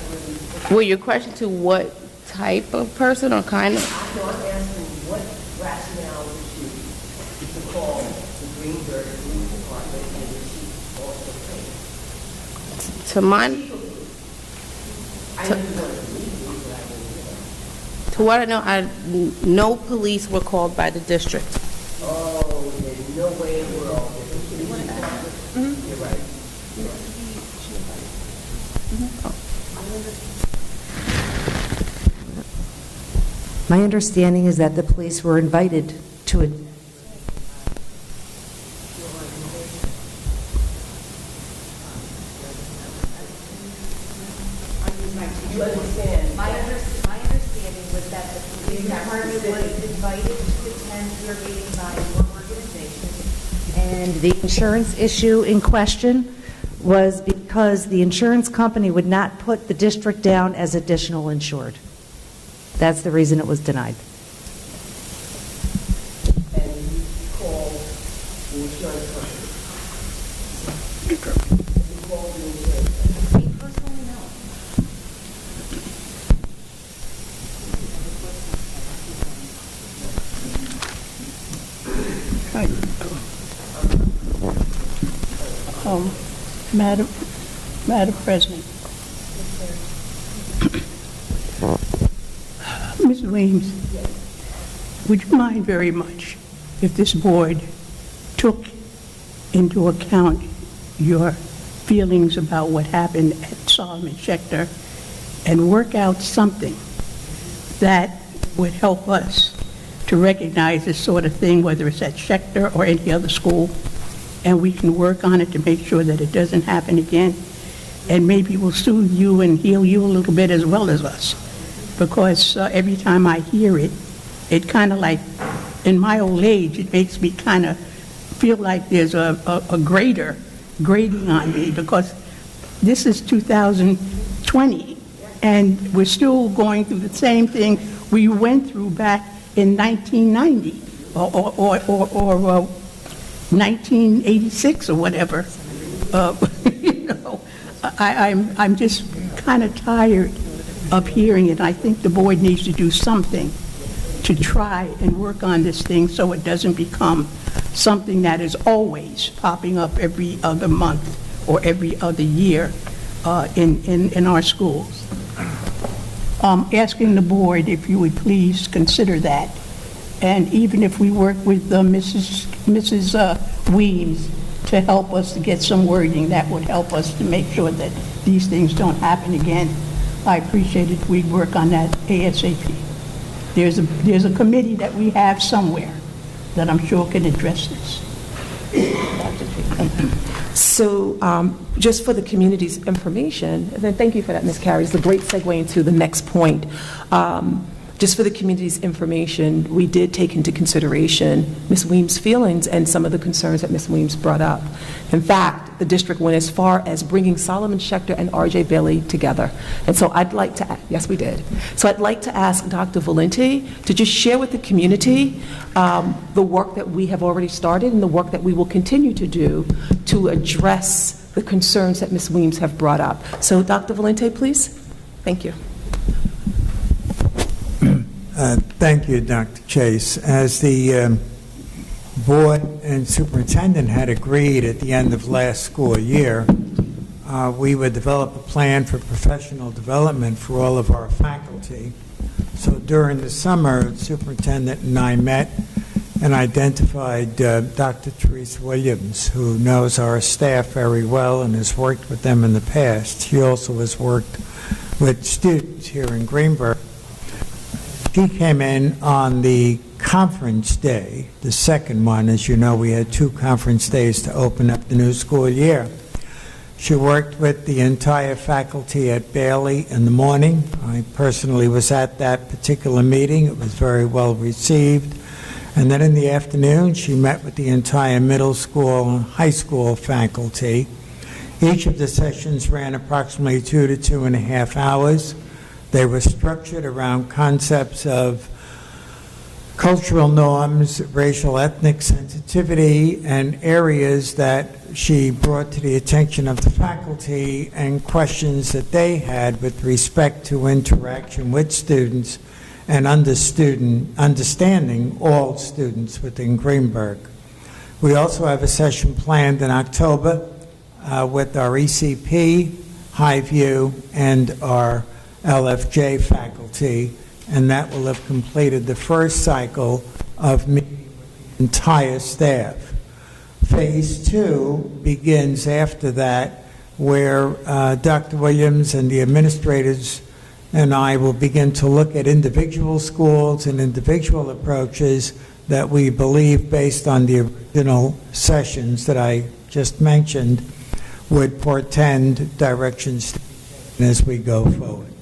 really... Well, your question to what type of person or kind of? I'm not asking what rationale was used to call the Greenberg Police Department and receive all the things. To my... I know you want to believe me, but I don't know. To what I know, no police were called by the district. Oh, there's no way in the world that the police department... You're right. My understanding is that the police were invited to a... You understand? My understanding was that the police department was invited to attend your meeting by your organization. And the insurance issue in question was because the insurance company would not put the district down as additional insured. That's the reason it was denied. And you called the insurance company. You called the insurance company. Me personally, no. Madam President. Ms. Weems, would you mind very much if this board took into account your feelings about what happened at Solomon Schechter and work out something that would help us to recognize this sort of thing, whether it's at Schechter or any other school, and we can work on it to make sure that it doesn't happen again, and maybe we'll soothe you and heal you a little bit as well as us. Because every time I hear it, it kind of like, in my old age, it makes me kind of feel like there's a grading on me, because this is 2020, and we're still going through the same thing we went through back in 1990 or 1986 or whatever. You know, I'm just kind of tired of hearing it. I think the board needs to do something to try and work on this thing so it doesn't become something that is always popping up every other month or every other year in our schools. Asking the board if you would please consider that. And even if we work with Mrs. Weems to help us to get some wording, that would help us to make sure that these things don't happen again. I appreciate it if we work on that ASAP. There's a committee that we have somewhere that I'm sure can address this. So just for the community's information, and then thank you for that, Ms. Carey. It's a great segue into the next point. Just for the community's information, we did take into consideration Ms. Weems' feelings and some of the concerns that Ms. Weems brought up. In fact, the district went as far as bringing Solomon Schechter and R.J. Bailey together. And so I'd like to, yes, we did. So I'd like to ask Dr. Valenti to just share with the community the work that we have already started and the work that we will continue to do to address the concerns that Ms. Weems have brought up. So Dr. Valenti, please. Thank you. Thank you, Dr. Chase. As the board and superintendent had agreed at the end of last school year, we would develop a plan for professional development for all of our faculty. So during the summer, the superintendent and I met and identified Dr. Teresa Williams, who knows our staff very well and has worked with them in the past. She also has worked with students here in Greenburgh. She came in on the conference day, the second one. As you know, we had 2 conference days to open up the new school year. She worked with the entire faculty at Bailey in the morning. I personally was at that particular meeting. It was very well received. And then in the afternoon, she met with the entire middle school and high school faculty. Each of the sessions ran approximately 2 to 2.5 hours. They were structured around concepts of cultural norms, racial ethnic sensitivity, and areas that she brought to the attention of the faculty and questions that they had with respect to interaction with students and understanding all students within Greenburgh. We also have a session planned in October with our ECP, Highview, and our LFJ faculty, and that will have completed the first cycle of meeting with the entire staff. Phase 2 begins after that, where Dr. Williams and the administrators and I will begin to look at individual schools and individual approaches that we believe, based on the original sessions that I just mentioned, would portend directions as we go forward.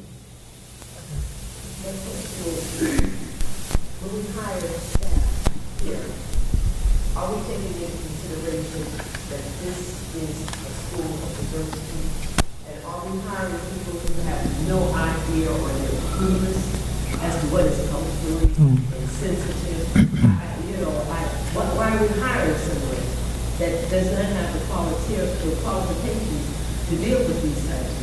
When we hire staff here, are we taking into consideration that this is a school of diversity? And are we hiring people who have no idea or they're clueless as to what is culturally insensitive? Why are we hiring someone that does not have the qualifications to deal with these types of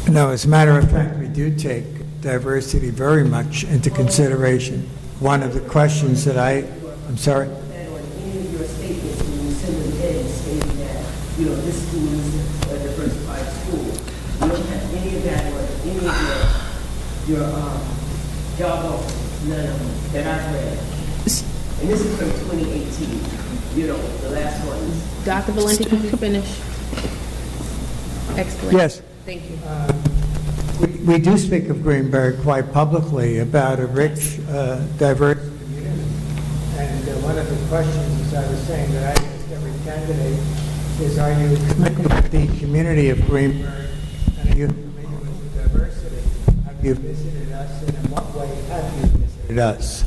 things? No, as a matter of fact, we do take diversity very much into consideration. One of the questions that I'm sorry? That on any of your statements when you send them in stating that, this school is a diversified school. You don't have any of that on any of your job offers, none of them that I've read. And this is from 2018, the last one. Dr. Valenti, can you finish? Explain. Yes. Thank you. We do speak of Greenburgh quite publicly about a rich, diverse community. And one of the questions, as I was saying, that I asked every candidate is, are you familiar with the community of Greenburgh? And are you familiar with the diversity? Have you visited us? And in what way have you visited us?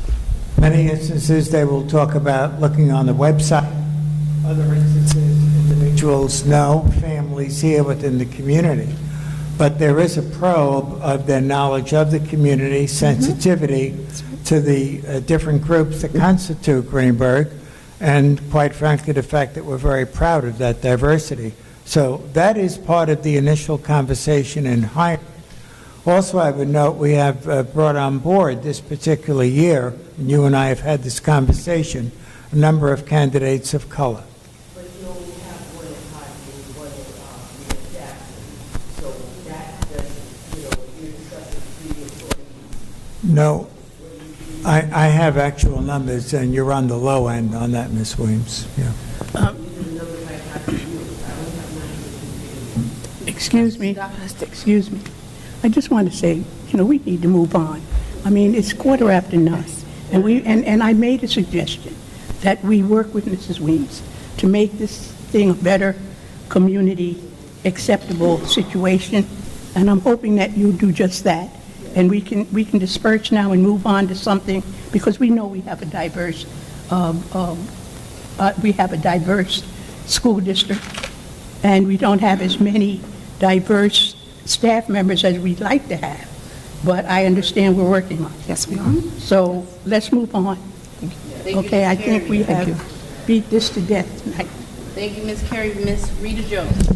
Many instances, they will talk about looking on the website. Other instances, individuals know families here within the community. But there is a probe of their knowledge of the community, sensitivity to the different groups that constitute Greenburgh, and quite frankly, the fact that we're very proud of that diversity. So that is part of the initial conversation in hiring. Also, I would note we have brought on board this particular year, and you and I have had this conversation, a number of candidates of color. But you only have one at Highview, one at Jackson. So that doesn't, you're discussing 3 employees. No, I have actual numbers, and you're on the low end on that, Ms. Williams. Yeah. Excuse me. I just want to say, we need to move on. I mean, it's 9:15, and I made a suggestion that we work with Mrs. Weems to make this thing a better community acceptable situation, and I'm hoping that you do just that. And we can disperse now and move on to something, because we know we have a diverse school district, and we don't have as many diverse staff members as we'd like to have. But I understand we're working on it. Yes, we are. So let's move on. Thank you, Okay, Ms. I think Carey. we have beat this to death tonight. Thank you, Ms. Carey. Ms. Rita Jones.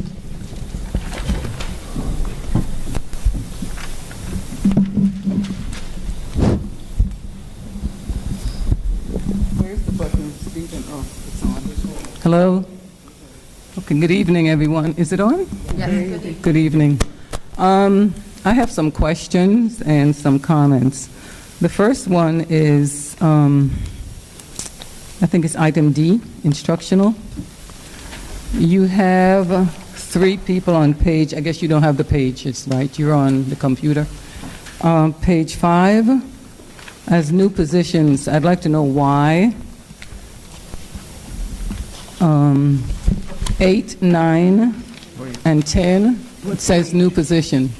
Where's the button, Stephen? Oh, it's on. Hello. Okay, good evening, everyone. Is it on? Yes. Good evening. I have some questions and some comments. The first one is, I think it's item D, instructional. You have 3 people on page, I guess you don't have the pages, right? You're on the computer. Page 5, as new positions, I'd like to know why. 8, 9, and 10, it says new position.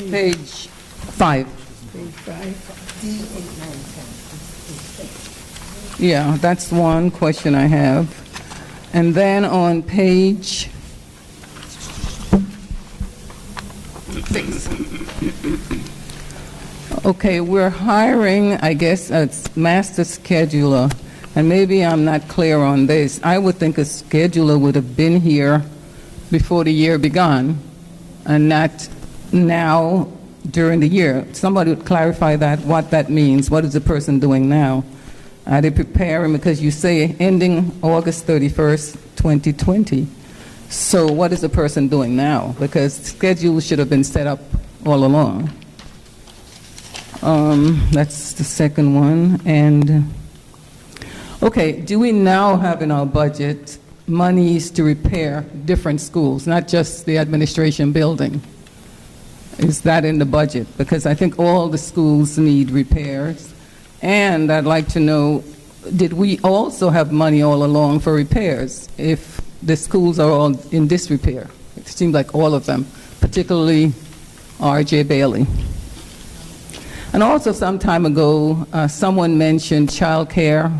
Page 5. Page 5. Yeah, that's one question I have. And then on page 6. Okay, we're hiring, I guess, a master scheduler, and maybe I'm not clear on this. I would think a scheduler would have been here before the year began, and not now during the year. Somebody would clarify that, what that means. What is the person doing now? Are they preparing, because you say ending August 31st, 2020. So what is the person doing now? Because schedule should have been set up all along. That's the second one. And, okay, do we now have in our budget monies to repair different schools, not just the administration building? Is that in the budget? Because I think all the schools need repairs. And I'd like to know, did we also have money all along for repairs if the schools are all in disrepair? It seems like all of them, particularly R.J. Bailey. And also some time ago, someone mentioned child care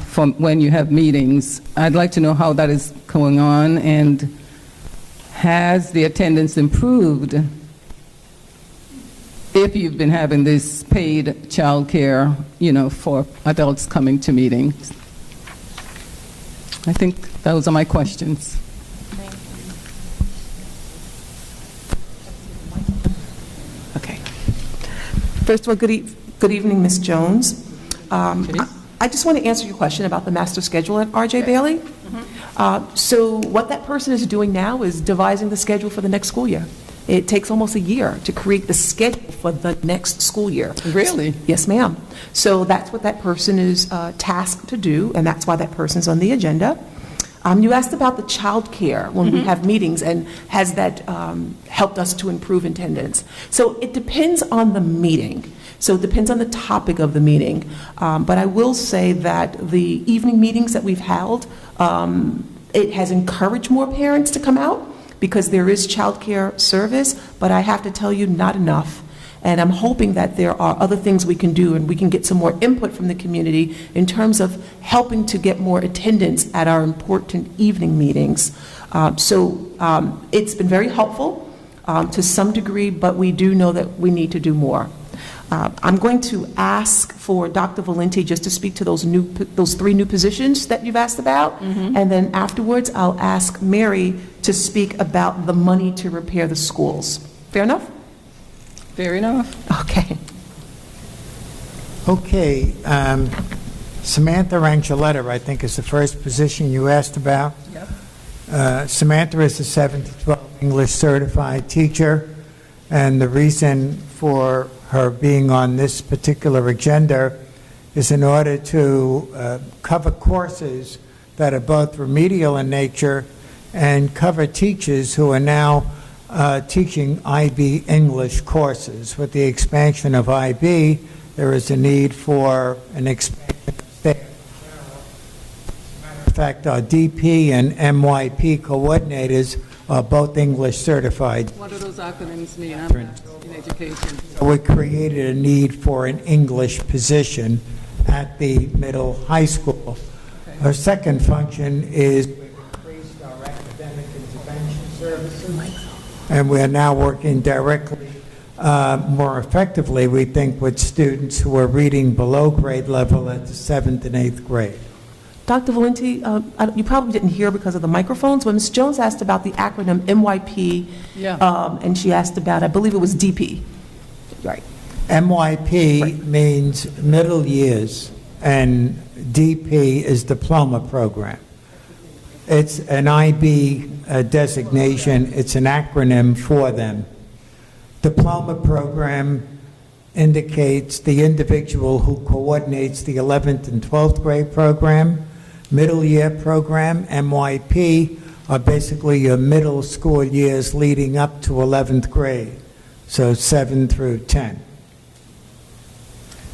from when you have meetings. I'd like to know how that is going on, and has the attendance improved if you've been having this paid child care, for adults coming to meetings? I think those are my questions. Okay. First of all, good evening, Ms. Jones. I just want to answer your question about the master schedule at R.J. Bailey. So what that person is doing now is devising the schedule for the next school year. It takes almost a year to create the schedule for the next school year. Really? Yes, ma'am. So that's what that person is tasked to do, and that's why that person's on the agenda. You asked about the child care when we have meetings, and has that helped us to improve attendance? So it depends on the meeting. So it depends on the topic of the meeting. But I will say that the evening meetings that we've held, it has encouraged more parents to come out because there is child care service, but I have to tell you, not enough. And I'm hoping that there are other things we can do, and we can get some more input from the community in terms of helping to get more attendance at our important evening meetings. It's been very helpful to some degree, but we do know that we need to do more. I'm going to ask for Dr. Valenti just to speak to those 3 new positions that you've asked about, and then afterwards I'll ask Mary to speak about the money to repair the schools. Fair enough? Fair enough. Okay. Okay, Samantha Rangeletta, I think, is the first position you asked about. Yep. Samantha is a 7 to 12 English certified teacher, and the reason for her being on this particular agenda is in order to cover courses that are both remedial in nature and cover teachers who are now teaching IB English courses. With the expansion of IB, there is a need for an expansion of staff. As a matter of fact, our DP and MYP coordinators are both English certified. What do those acronyms mean? I'm not in education. So we created a need for an English position at the middle high school. Okay. Our second function is we've increased our academic intervention services, and we're now working directly, more effectively, we think, with students who are reading below grade level at the 7th and 8th grade. Dr. Valenti, you probably didn't hear because of the microphones, but Ms. Jones asked about the acronym MYP, and she asked about, I believe it was DP. Right. MYP means middle years, and DP is diploma program. It's an IB designation. It's an acronym for them. Diploma program indicates the individual who coordinates the 11th and 12th grade program. Middle year program, MYP, are basically your middle school years leading up to 11th grade, so 7 through 10.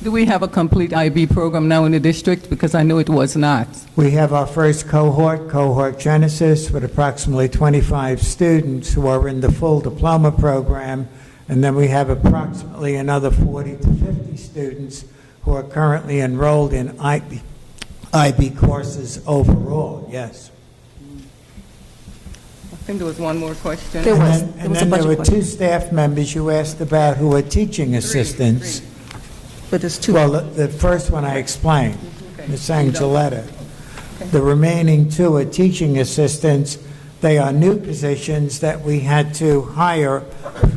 Do we have a complete IB program now in the district? Because I know it was not. We have our first cohort, Cohort Genesis, with approximately 25 students who are in the full diploma program, and then we have approximately another 40 to 50 students who are currently enrolled in IB courses overall, yes. I think there was one more question. And then there were two staff members you asked about who are teaching assistants. But there's two. Well, the first one I explained, Ms. Angeletta. The remaining two are teaching assistants. They are new positions that we had to hire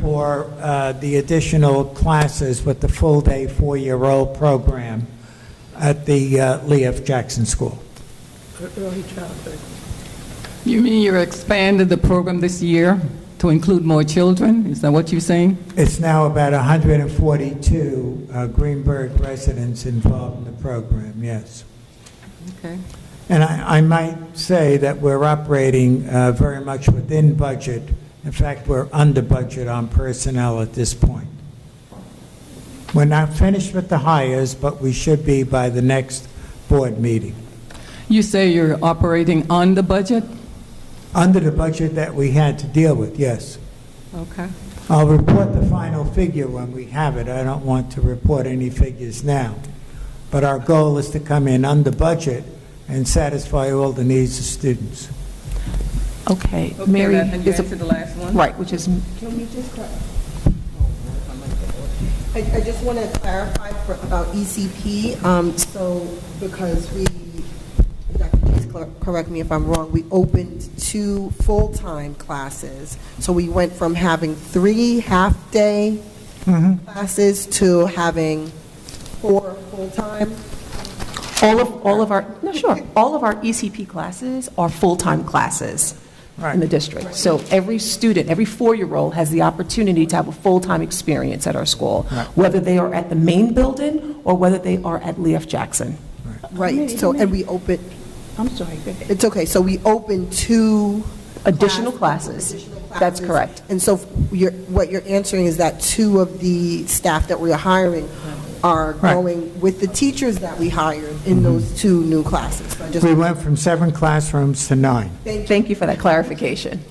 for the additional classes with the full-day 4-year-old program at the Lee F. Jackson School. Early childhood. You mean you expanded the program this year to include more children? Is that what you're saying? It's now about 142 Greenberg residents involved in the program, yes. Okay. And I might say that we're operating very much within budget. In fact, we're under budget on personnel at this point. We're not finished with the hires, but we should be by the next board meeting. You say you're operating on the budget? Under the budget that we had to deal with, yes. Okay. I'll report the final figure when we have it. I don't want to report any figures now. But our goal is to come in under budget and satisfy all the needs of students. Okay, Okay, Mary, and you is a- answered the last one? Right, which is, Can we just I just want to clarify about ECP. So because Dr. Please correct me if I'm wrong, we opened 2 full-time classes. So we went from having 3 half-day classes to having 4 full-time. all of our ECP classes are full-time classes in the district. So every student, every 4-year-old has the opportunity to have a full-time experience at our school, whether they are at the main building or whether they are at Lee F. Jackson. Right, so, and we opened, I'm sorry, go ahead. it's okay, so we opened 2 Additional classes. That's correct. And so what you're answering is that 2 of the staff that we're hiring are going with the teachers that we hired in those 2 new classes. So I just- We went from 7 classrooms to 9. Thank you for that clarification.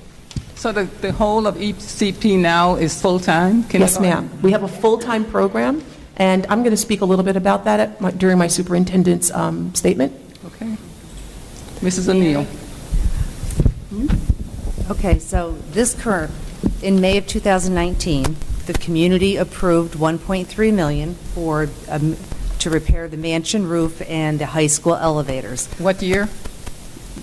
So the whole of ECP now is full-time? Yes, ma'am. We have a full-time program, and I'm going to speak a little bit about that during my superintendent's statement. Okay. Mrs. O'Neill. Okay, so in May of 2019, the community approved $1.3 million to repair the mansion roof and the high school elevators. What year?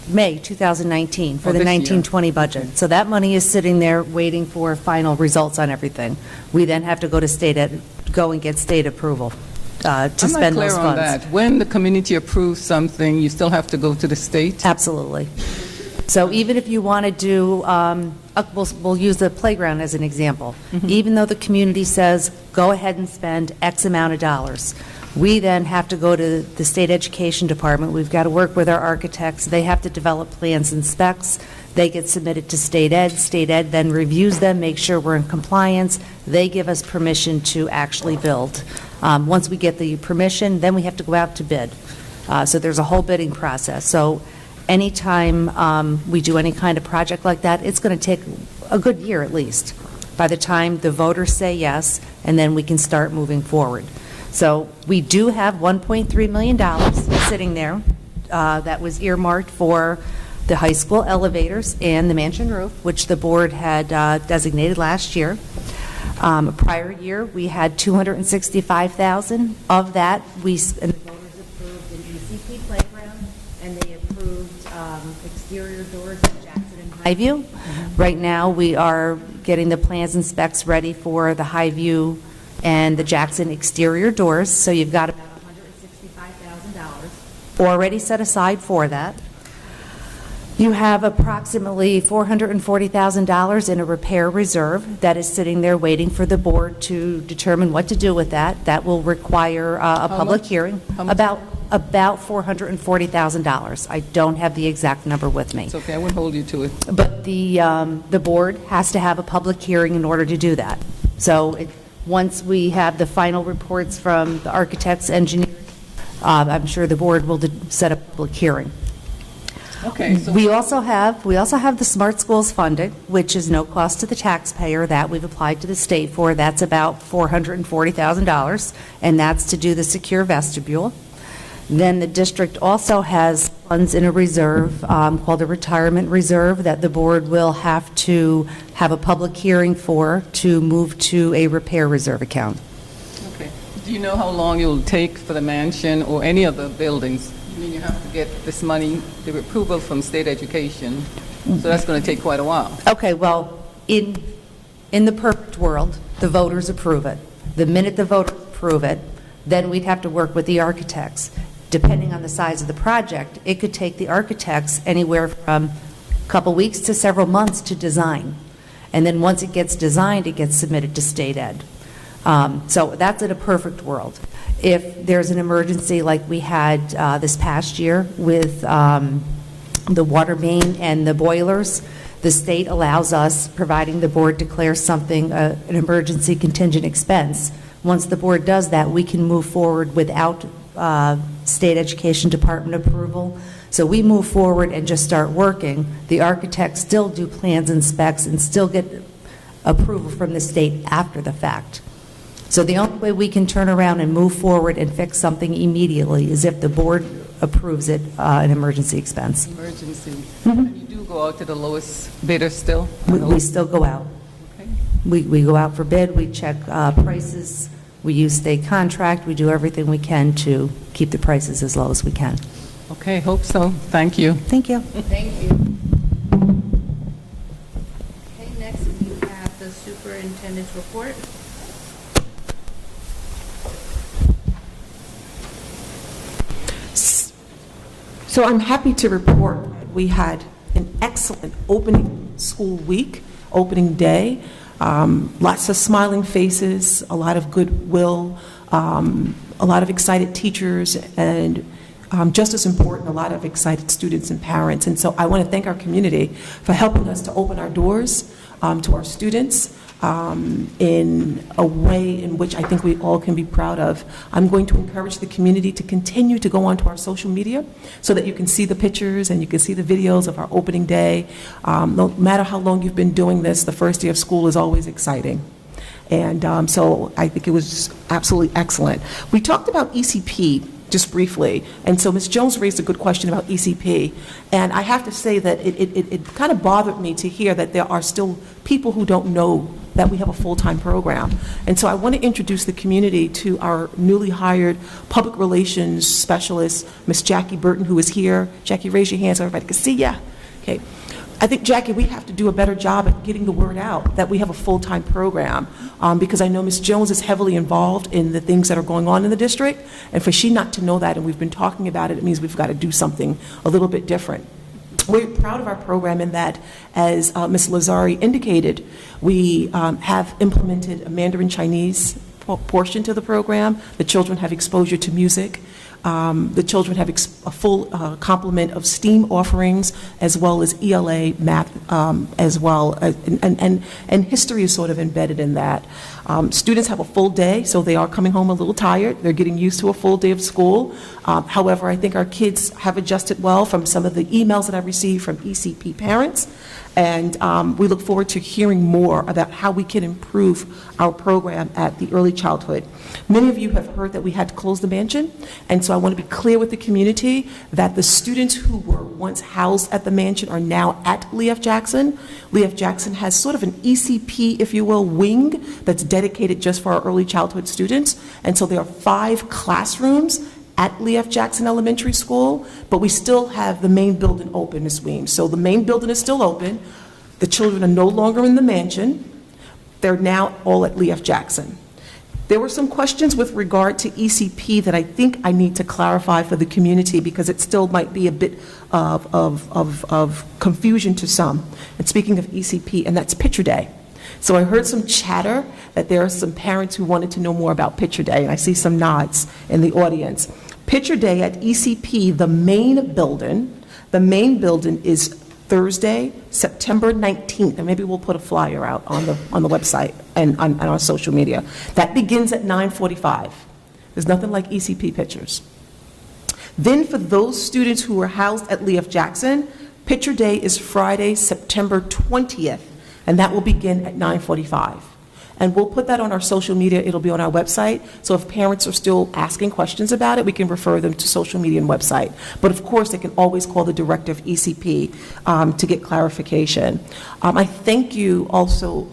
May 2019 for the this year. 1920 budget. So that money is sitting there waiting for final results on everything. We then have to go and get state approval to spend those funds. I'm not clear on that. When the community approves something, you still have to go to the state? Absolutely. So even if you want to do, we'll use the playground as an example. Even though the community says, go ahead and spend X amount of dollars, we then have to go to the state education department. We've got to work with our architects. They have to develop plans and specs. They get submitted to state ed. State ed then reviews them, make sure we're in compliance. They give us permission to actually build. Once we get the permission, then we have to go out to bid. So there's a whole bidding process. So anytime we do any kind of project like that, it's going to take a good year at least by the time the voters say yes, and then we can start moving forward. So we do have $1.3 million sitting there that was earmarked for the high school elevators and the mansion roof, which the board had designated last year. Prior year, we had $265,000. Of that, and the voters approved an ECP playground, and they approved exterior doors at Jackson and Highview. Right now, we are getting the plans and specs ready for the Highview and the Jackson exterior doors, so you've got about $165,000 already set aside for that. You have approximately $440,000 in a repair reserve that is sitting there waiting for the board to determine what to do with that. That will require a public much? hearing. How much? About $440,000. I don't have the exact number with me. It's okay, I won't hold you to it. But the board has to have a public hearing in order to do that. So once we have the final reports from the architects, engineers, I'm sure the board will set a public hearing. Okay, so We also have the Smart Schools funding, which is no cost to the taxpayer, that we've applied to the state for. That's about $440,000, and that's to do the secure vestibule. Then the district also has funds in a reserve called a retirement reserve that the board will have to have a public hearing for to move to a repair reserve account. okay. Do you know how long it will take for the mansion or any of the buildings? I mean, you have to get this money, the approval from state education, so that's going to take quite a while. Okay, well, in the perfect world, the voters approve it. The minute the voters approve it, then we'd have to work with the architects. Depending on the size of the project, it could take the architects anywhere from a couple weeks to several months to design. And then once it gets designed, it gets submitted to state ed. So that's in a perfect world. If there's an emergency like we had this past year with the water main and the boilers, the state allows us, providing the board declares something an emergency contingent expense. Once the board does that, we can move forward without state education department approval. So we move forward and just start working. The architects still do plans and specs and still get approval from the state after the fact. So the only way we can turn around and move forward and fix something immediately is if the board approves it an emergency expense. Emergency. And you do go out to the lowest bidder still? We still go out. Okay. We go out for bid, we check prices, we use state contract, we do everything we can to keep the prices as low as we can. Okay, hope so. Thank you. Thank you. Thank you. Okay, next you have the superintendent's report. So I'm happy to report we had an excellent opening school week, opening day. Lots of smiling faces, a lot of goodwill, a lot of excited teachers, and just as important, a lot of excited students and parents. And so I want to thank our community for helping us to open our doors to our students in a way in which I think we all can be proud of. I'm going to encourage the community to continue to go onto our social media so that you can see the pictures and you can see the videos of our opening day. No matter how long you've been doing this, the first day of school is always exciting. And so I think it was absolutely excellent. We talked about ECP just briefly, and so Ms. Jones raised a good question about ECP, and I have to say that it kind of bothered me to hear that there are still people who don't know that we have a full-time program. And so I want to introduce the community to our newly hired public relations specialist, Ms. Jackie Burton, who is here. Jackie, raise your hand so everybody can see ya. Okay. I think, Jackie, we have to do a better job at getting the word out that we have a full-time program, because I know Ms. Jones is heavily involved in the things that are going on in the district, and for she not to know that, and we've been talking about it, it means we've got to do something a little bit different. We're proud of our program in that, as Ms. Lazari indicated, we have implemented a Mandarin Chinese portion to the program. The children have exposure to music. The children have a full complement of STEAM offerings, as well as ELA, math, as well, and history is sort of embedded in that. Students have a full day, so they are coming home a little tired. They're getting used to a full day of school. However, I think our kids have adjusted well from some of the emails that I've received from ECP parents, and we look forward to hearing more about how we can improve our program at the early childhood. Many of you have heard that we had to close the mansion, and so I want to be clear with the community that the students who were once housed at the mansion are now at Lee F. Jackson. Lee F. Jackson has sort of an ECP, if you will, wing that's dedicated just for our early childhood students, and so there are 5 classrooms at Lee F. Jackson Elementary School, but we still have the main building open, Ms. Weems. So the main building is still open. The children are no longer in the mansion. They're now all at Lee F. Jackson. There were some questions with regard to ECP that I think I need to clarify for the community because it still might be a bit of confusion to some. And speaking of ECP, and that's Picture Day. So I heard some chatter that there are some parents who wanted to know more about Picture Day, and I see some nods in the audience. Picture Day at ECP, the main building is Thursday, September 19th, and maybe we'll put a flyer out on the website and on our social media. That begins at 9:45. There's nothing like ECP pictures. Then for those students who are housed at Lee F. Jackson, Picture Day is Friday, September 20th, and that will begin at 9:45. And we'll put that on our social media. It'll be on our website. So if parents are still asking questions about it, we can refer them to social media and website. But of course, they can always call the director of ECP to get clarification. I thank you also,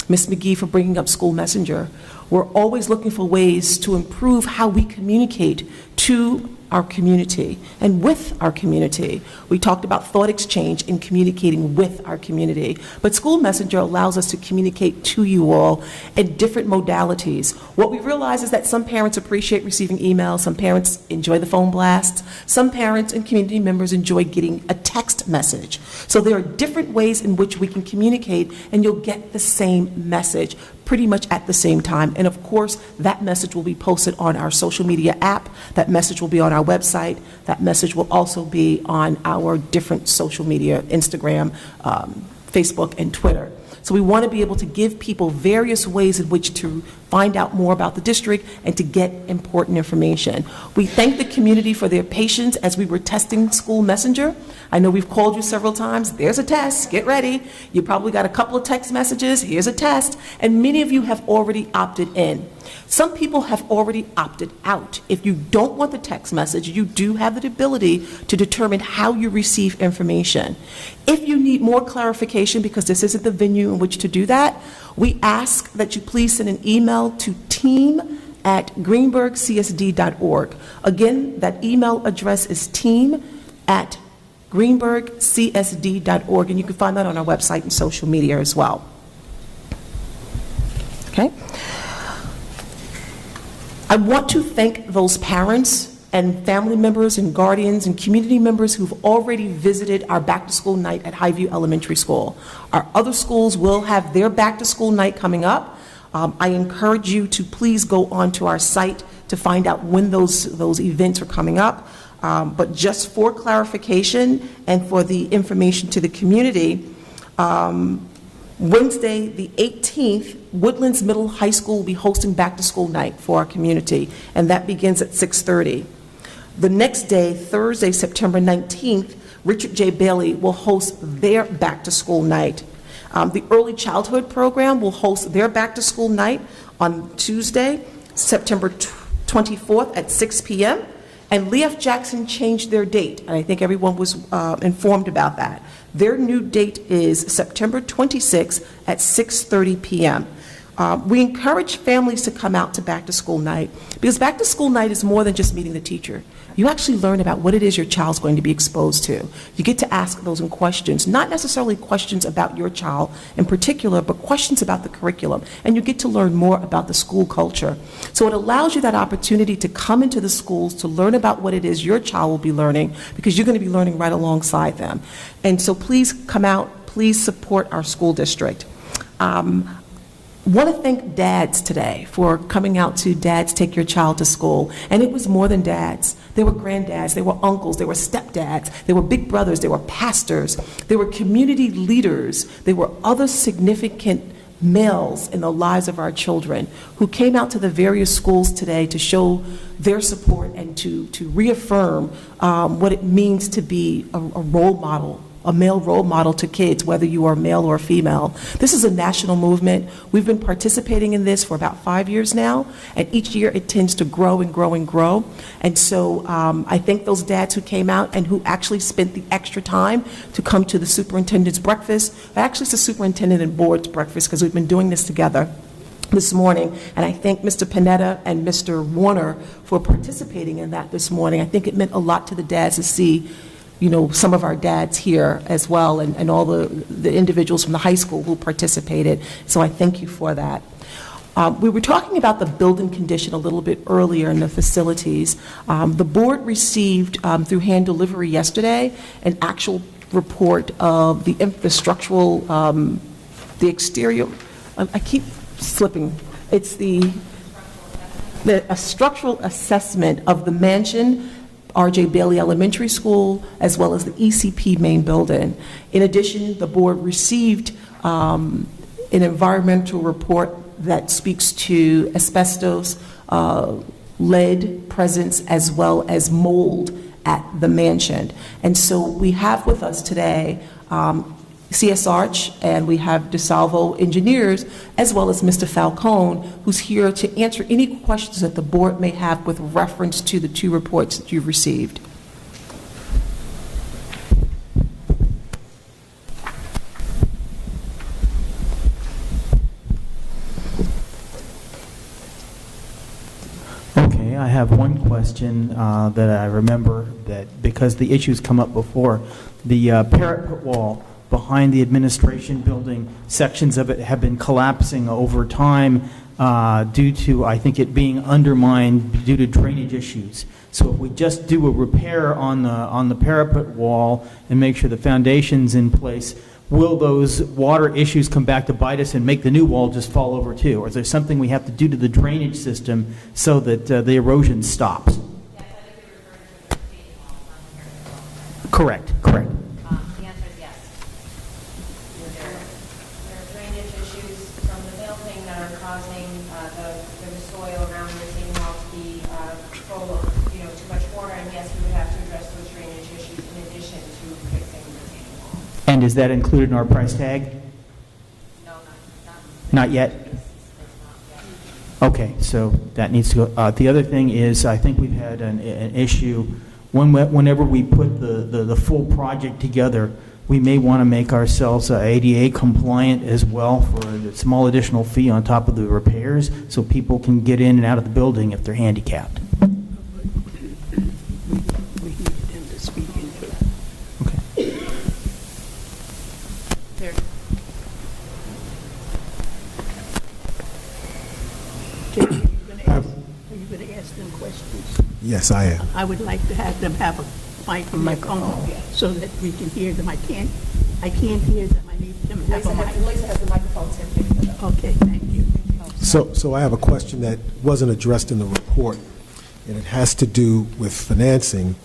Ms. McGee, for bringing up School Messenger. We're always looking for ways to improve how we communicate to our community and with our community. We talked about thought exchange and communicating with our community, but School Messenger allows us to communicate to you all in different modalities. What we realize is that some parents appreciate receiving emails, some parents enjoy the phone blasts, some parents and community members enjoy getting a text message. So there are different ways in which we can communicate, and you'll get the same message pretty much at the same time. And of course, that message will be posted on our social media app. That message will be on our website. That message will also be on our different social media, Instagram, Facebook, and Twitter. So we want to be able to give people various ways in which to find out more about the district and to get important information. We thank the community for their patience as we were testing School Messenger. I know we've called you several times. There's a test. Get ready. You probably got a couple of text messages. Here's a test. And many of you have already opted in. Some people have already opted out. If you don't want the text message, you do have the ability to determine how you receive information. If you need more clarification, because this isn't the venue in which to do that, we ask that you please send an email to team@greenburgcsd.org. Again, that email address is team@greenburgcsd.org, and you can find that on our website and social media as well. Okay? I want to thank those parents and family members and guardians and community members who've already visited our back-to-school night at Highview Elementary School. Our other schools will have their back-to-school night coming up. I encourage you to please go onto our site to find out when those events are coming up. But just for clarification and for the information to the community, Wednesday, the 18th, Woodlands Middle High School will be hosting back-to-school night for our community, and that begins at 6:30. The next day, Thursday, September 19th, Richard J. Bailey will host their back-to-school night. The Early Childhood Program will host their back-to-school night on Tuesday, September 24th at 6 p.m., and Lee F. Jackson changed their date, and I think everyone was informed about that. Their new date is September 26th at 6:30 p.m. We encourage families to come out to back-to-school night, because back-to-school night is more than just meeting the teacher. You actually learn about what it is your child's going to be exposed to. You get to ask those questions, not necessarily questions about your child in particular, but questions about the curriculum, and you get to learn more about the school culture. So it allows you that opportunity to come into the schools to learn about what it is your child will be learning, because you're going to be learning right alongside them. And so please come out, please support our school district. Want to thank dads today for coming out to Dads Take Your Child to School. And it was more than dads. There were granddads, there were uncles, there were stepdads, there were big brothers, there were pastors, there were community leaders, there were other significant males in the lives of our children who came out to the various schools today to show their support and to reaffirm what it means to be a role model, a male role model to kids, whether you are male or female. This is a national movement. We've been participating in this for about 5 years now, and each year it tends to grow and grow and grow. And so I thank those dads who came out and who actually spent the extra time to come to the superintendent's breakfast. Actually, it's the superintendent and board's breakfast, because we've been doing this together this morning, and I thank Mr. Panetta and Mr. Warner for participating in that this morning. I think it meant a lot to the dads to see, you know, some of our dads here as well, and all the individuals from the high school who participated. So I thank you for that. We were talking about the building condition a little bit earlier in the facilities. The board received, through hand delivery yesterday, an actual report of the structural, the exterior, I keep slipping. It's a structural assessment of the mansion, R.J. Bailey Elementary School, as well as the ECP main building. In addition, the board received an environmental report that speaks to asbestos, lead presence, as well as mold at the mansion. And so we have with us today CS Arch, and we have DeSalvo Engineers, as well as Mr. Falcone, who's here to answer any questions that the board may have with reference to the two reports that you've received. Okay, I have one question that I remember that because the issues come up before. The parapet wall behind the administration building, sections of it have been collapsing over time due to, I think, it being undermined due to drainage issues. So if we just do a repair on the parapet wall and make sure the foundation's in place, will those water issues come back to bite us and make the new wall just fall over too? Or is there something we have to do to the drainage system so that the erosion stops? Yes, I think you're referring to the retaining wall on the parapet wall. Correct, correct. The answer is yes. There are drainage issues from the building that are causing the soil around the retaining wall to be full of, too much water, and yes, we would have to address those drainage issues in addition to fixing the retaining wall. And is that included in our price tag? No, Not yet? Okay, so that needs to go. The other thing is, I think we've had an issue, whenever we put the full project together, we may want to make ourselves ADA compliant as well for a small additional fee on top of the repairs, so people can get in and out of the building if they're handicapped. We need them to speak into that. There. Are you going to ask them questions? Yes, I am. I would like to have them have a microphone so that we can hear them. I can't hear them. I need them to have a microphone. Lisa has the microphone tip. Okay, thank you. So I have a question that wasn't addressed in the report, and it has to do with financing.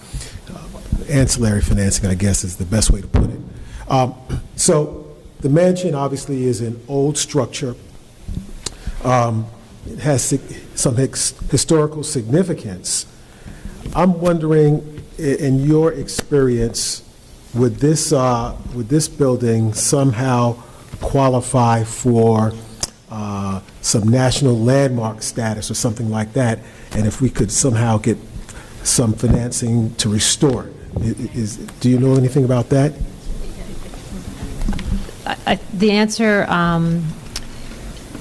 Ancillary financing, I guess, is the best way to put it. So the mansion obviously is an old structure. It has some historical significance. I'm wondering, in your experience, would this building somehow qualify for some national landmark status or something like that? And if we could somehow get some financing to restore it, do you know anything about that? The answer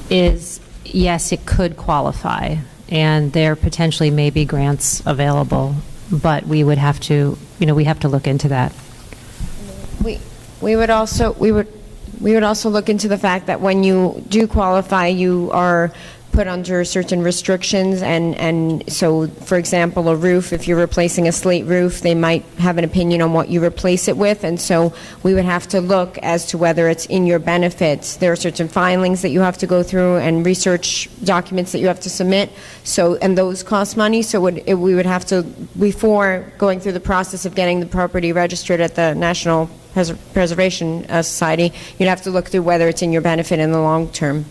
is yes, it could qualify, and there potentially may be grants available, but we would have to, we have to look into that. We would also look into the fact that when you do qualify, you are put under certain restrictions, and so, for example, a roof, if you're replacing a slate roof, they might have an opinion on what you replace it with, and so we would have to look as to whether it's in your benefits. There are certain filings that you have to go through and research documents that you have to submit, so, and those cost money, so we would have to, before going through the process of getting the property registered at the National Preservation Society, you'd have to look through whether it's in your benefit in the long term.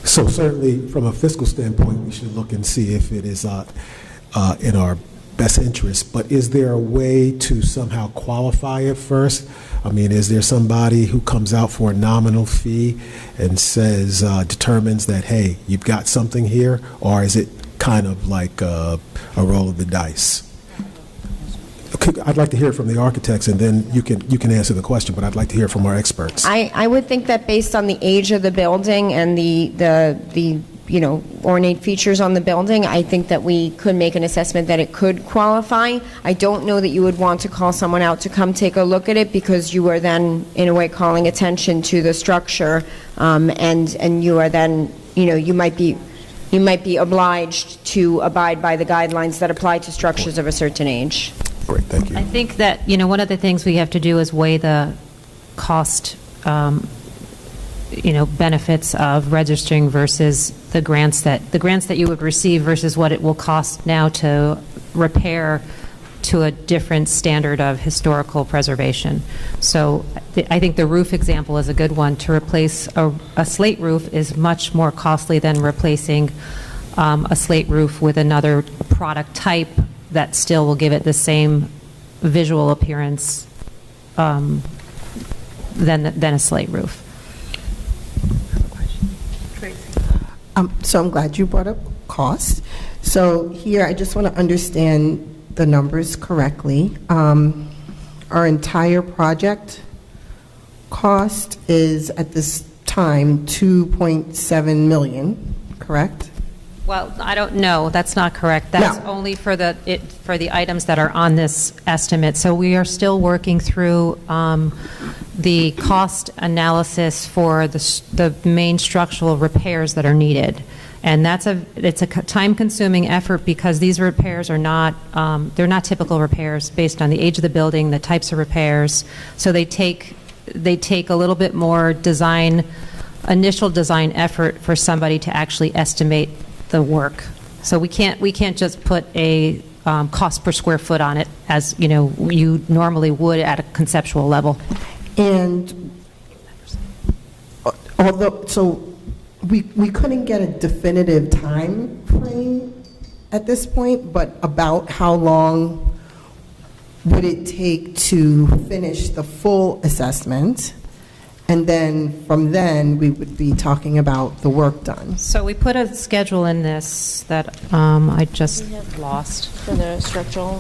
So certainly, from a fiscal standpoint, we should look and see if it is in our best interest. But is there a way to somehow qualify it first? I mean, is there somebody who comes out for a nominal fee and says, determines that, hey, you've got something here? Or is it kind of like a roll of the dice? I'd like to hear from the architects, and then you can answer the question, but I'd like to hear from our experts. I would think that based on the age of the building and the ornate features on the building, I think that we could make an assessment that it could qualify. I don't know that you would want to call someone out to come take a look at it, because you are then, in a way, calling attention to the structure, and you are then you might be obliged to abide by the guidelines that apply to structures of a certain age. Great, thank you. I think that, one of the things we have to do is weigh the cost, benefits of registering versus the grants that you would receive versus what it will cost now to repair to a different standard of historical preservation. So I think the roof example is a good one. To replace a slate roof is much more costly than replacing a slate roof with another product type that still will give it the same visual appearance than a slate roof. So I'm glad you brought up cost. So here, I just want to understand the numbers correctly. Our entire project cost is at this time 2.7 million, correct? Well, I don't know. That's not correct. That's only for the items that are on this estimate. So we are still working through the cost analysis for the main structural repairs that are needed. And it's a time-consuming effort because these repairs are not, they're not typical repairs based on the age of the building, the types of repairs. So they take a little bit more initial design effort for somebody to actually estimate the work. So we can't just put a cost per square foot on it as you normally would at a conceptual level. And so we couldn't get a definitive time frame at this point, but about how long would it take to finish the full assessment? And then from then, we would be talking about the work done. So we put a schedule in this that I just lost. For the structural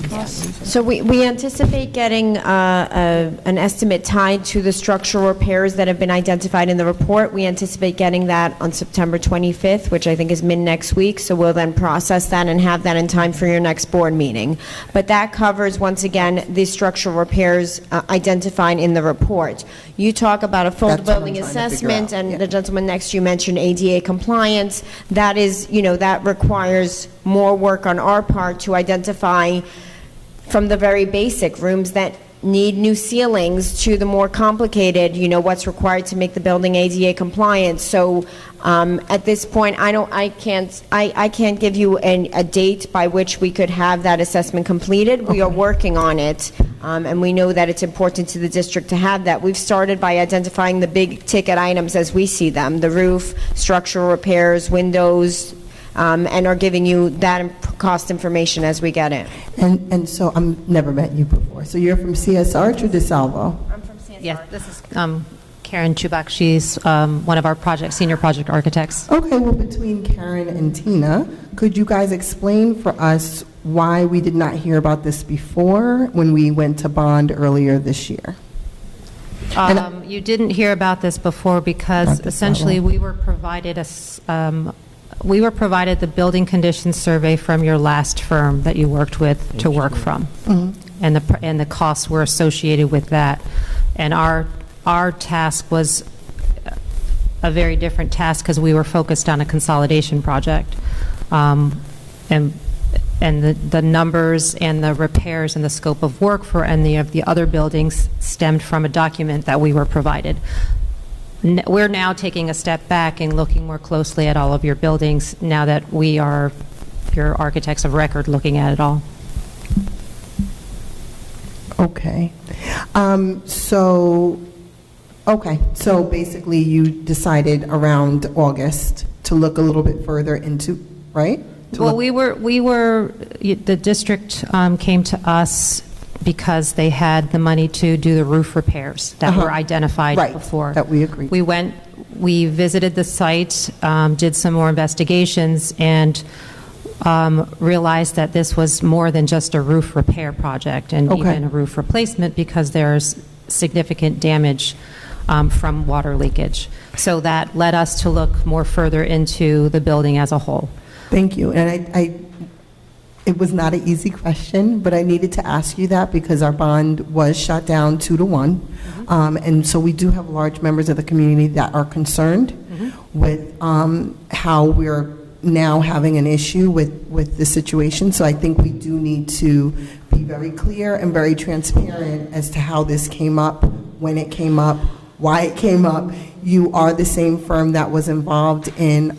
costs? So we anticipate getting an estimate tied to the structural repairs that have been identified in the report. We anticipate getting that on September 25th, which I think is mid-next week. So we'll then process that and have that in time for your next board meeting. But that covers, once again, the structural repairs identified in the report. You talk about a full building assessment, and the gentleman next to you mentioned ADA compliance. That is, that requires more work on our part to identify from the very basic rooms that need new ceilings to the more complicated, what's required to make the building ADA compliant. So at this point, I can't give you a date by which we could have that assessment completed. We are working on it, and we know that it's important to the district to have that. We've started by identifying the big ticket items as we see them: the roof, structural repairs, windows, and are giving you that cost information as we get it. And so I've never met you before. So you're from CSR or DeSalvo? I'm from CSR. Yes, this is Karen Chubak. She's one of our senior project architects. Okay, well, between Karen and Tina, could you guys explain for us why we did not hear about this before when we went to bond earlier this year? You didn't hear about this before because essentially we were provided the building conditions survey from your last firm that you worked with to work from, and the costs were associated with that. And our task was a very different task because we were focused on a consolidation project, and the numbers and the repairs and the scope of work for any of the other buildings stemmed from a document that we were provided. We're now taking a step back and looking more closely at all of your buildings now that we are your architects of record looking at it all. Okay. So basically you decided around August to look a little bit further into, right? Well, the district came to us because they had the money to do the roof repairs that were identified before. That we agreed. We visited the site, did some more investigations, and realized that this was more than just a roof repair project and even a roof replacement because there's significant damage from water leakage. So that led us to look more further into the building as a whole. Thank you. And it was not an easy question, but I needed to ask you that because our bond was shot down 2-1. And so we do have large members of the community that are concerned. with how we're now having an issue with the situation. So I think we do need to be very clear and very transparent as to how this came up, when it came up, why it came up. You are the same firm that was involved in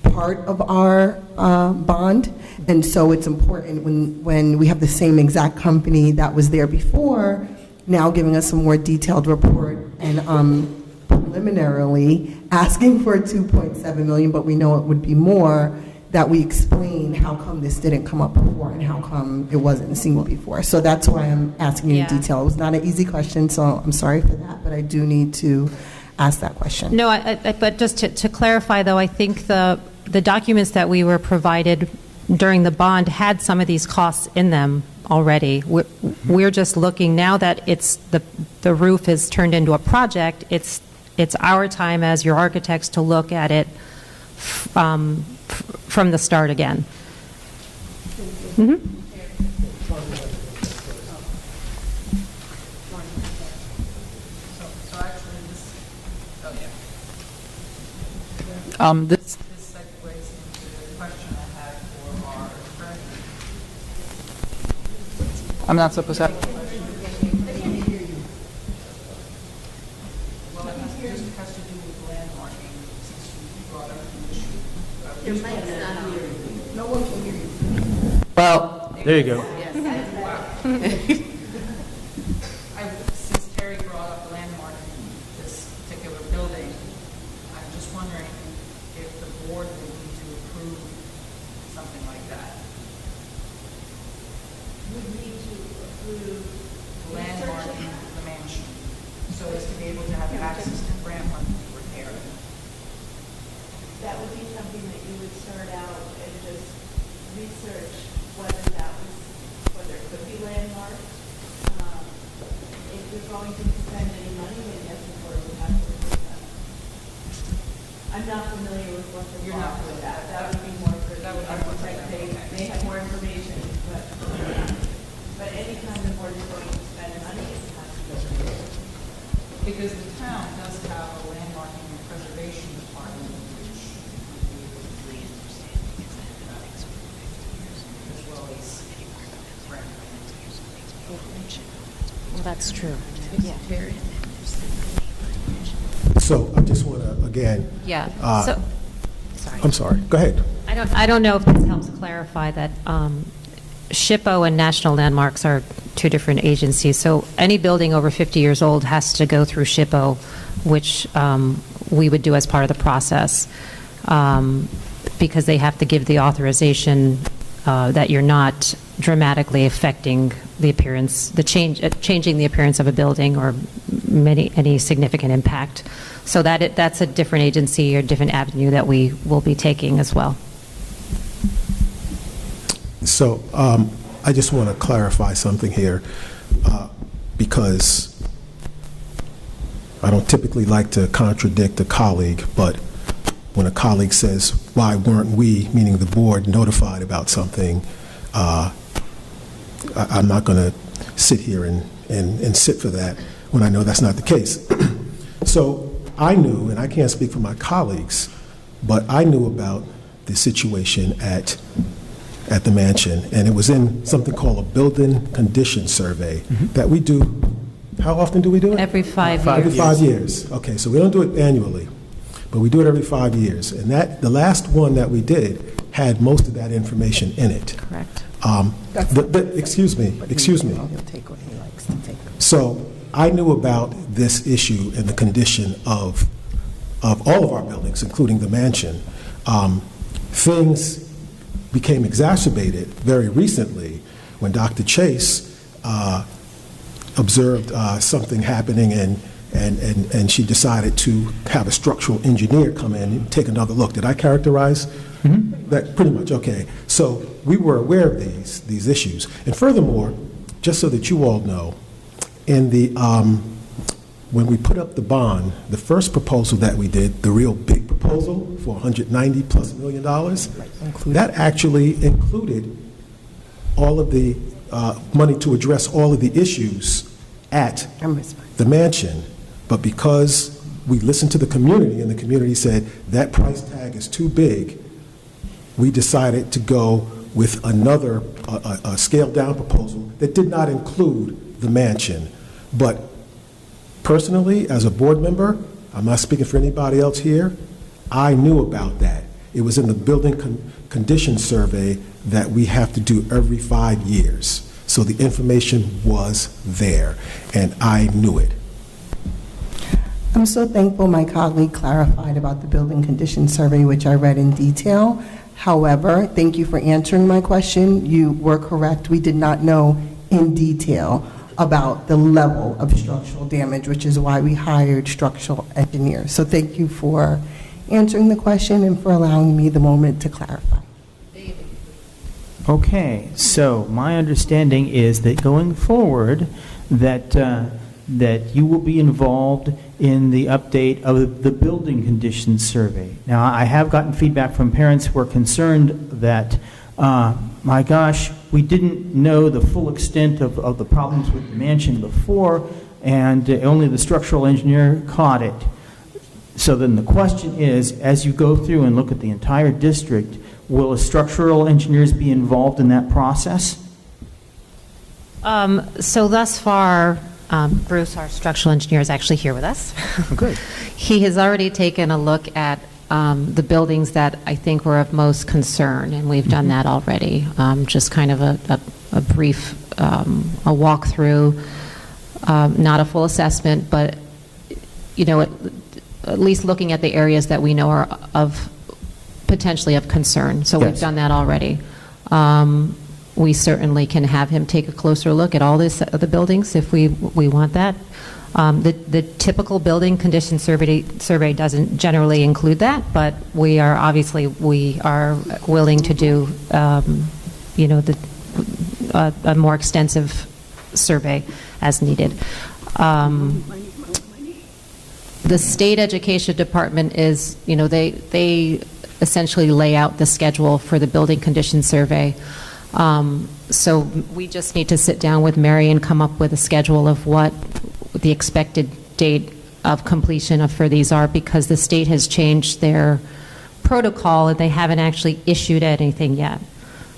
part of our bond, and so it's important when we have the same exact company that was there before, now giving us a more detailed report and preliminarily asking for 2.7 million, but we know it would be more, that we explain how come this didn't come up before and how come it wasn't seen before. So that's why I'm asking you in detail. It was not an easy question, so I'm sorry for that, but I do need to ask that question. No, but just to clarify, though, I think the documents that we were provided during the bond had some of these costs in them already. We're just looking, now that it's the roof is turned into a project, it's our time as your architects to look at it from the start again. This segues into the question I had for our attorney. I'm not supposed to have. Well, it has to do with landmarking, since you brought up the issue. Your mic's not here. No one can hear you. Well, there you go. Since Terry brought up landmarking this particular building, I'm just wondering if the board would need to approve something like that. Would need to approve Landmarking the mansion, so as to be able to have access to grant money to repair it. That would be something that you would start out and just research whether it could be landmarked. If you're going to spend any money, then yes, the board would have to approve that. I'm not familiar with what the law with that. That would be more for the architect. They have more information, but anytime the board is going to spend money, it has to go through. Because the town does have a landmarking and preservation department, which we understand as well as grant. Well, that's true. Yeah. So I just want to, again. Yeah. Sorry. I'm sorry. Go ahead. I don't know if this helps clarify that SHPO and National Landmarks are two different agencies. So any building over 50 years old has to go through SHPO, which we would do as part of the process, because they have to give the authorization that you're not dramatically affecting the appearance, changing the appearance of a building or any significant impact. So that's a different agency or different avenue that we will be taking as well. So I just want to clarify something here, because I don't typically like to contradict a colleague, but when a colleague says, why weren't we, meaning the board, notified about something, I'm not going to sit here and sit for that when I know that's not the case. So I knew, and I can't speak for my colleagues, but I knew about the situation at the mansion, and it was in something called a building condition survey that we do. How often do we do it? Every 5 years. Every 5 years. Okay, so we don't do it annually, but we do it every 5 years. And the last one that we did had most of that information in it. Correct. Excuse me. So I knew about this issue and the condition of all of our buildings, including the mansion. Things became exacerbated very recently when Dr. Chase observed something happening, and she decided to have a structural engineer come in and take another look. Did I characterize that? Pretty much, okay. So we were aware of these issues. And furthermore, just so that you all know, in the when we put up the bond, the first proposal that we did, the real big proposal for $190+ million, that actually included all of the money to address all of the issues at the mansion. But because we listened to the community, and the community said that price tag is too big. We decided to go with another a scaled-down proposal that did not include the mansion. But personally, as a board member, I'm not speaking for anybody else here, I knew about that. It was in the building condition survey that we have to do every 5 years. So the information was there, and I knew it. I'm so thankful my colleague clarified about the building condition survey, which I read in detail. However, thank you for answering my question. You were correct. We did not know in detail about the level of structural damage, which is why we hired structural engineers. So thank you for answering the question and for allowing me the moment to clarify. Okay, so my understanding is that going forward, that you will be involved in the update of the building conditions survey. Now, I have gotten feedback from parents who are concerned that, my gosh, we didn't know the full extent of the problems with the mansion before, and only the structural engineer caught it. So then the question is, as you go through and look at the entire district, will structural engineers be involved in that process? So thus far, Bruce, our structural engineer, is actually here with us. Good. He has already taken a look at the buildings that I think were of most concern, and we've done that already. Just kind of a brief a walkthrough, not a full assessment, but at least looking at the areas that we know are potentially of concern. So Yes. we've done that already. We certainly can have him take a closer look at all the buildings if we want that. The typical building condition survey doesn't generally include that, but we are willing to do a more extensive survey as needed. The state education department is, they essentially lay out the schedule for the building condition survey. So we just need to sit down with Mary and come up with a schedule of what the expected date of completion for these are, because the state has changed their protocol and they haven't actually issued anything yet.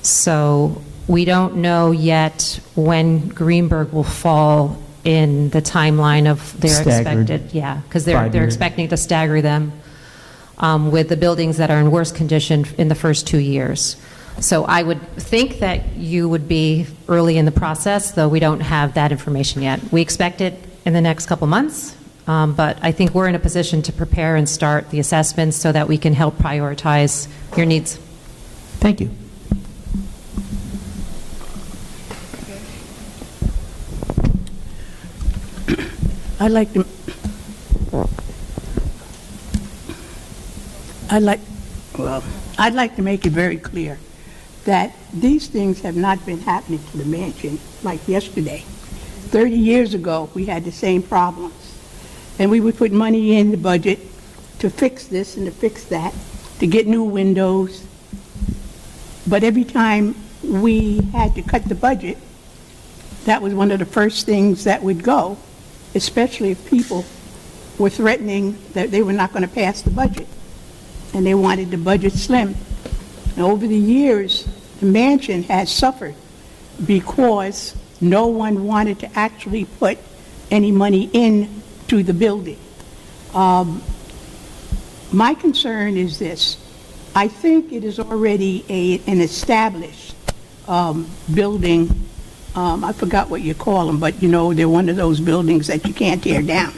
So we don't know yet when Greenberg will fall in the timeline of their expected, because they're expecting to stagger them with the buildings that are in worse condition in the first 2 years. So I would think that you would be early in the process, though we don't have that information yet. We expect it in the next couple months, but I think we're in a position to prepare and start the assessments so that we can help prioritize your needs. Thank you. I'd like to make it very clear that these things have not been happening to the mansion like yesterday. 30 years ago, we had the same problems. And we would put money in the budget to fix this and to fix that, to get new windows. But every time we had to cut the budget, that was one of the first things that would go, especially if people were threatening that they were not going to pass the budget and they wanted the budget slim. And over the years, the mansion has suffered because no one wanted to actually put any money into the building. My concern is this. I think it is already an established building. I forgot what you call them, but they're one of those buildings that you can't tear down.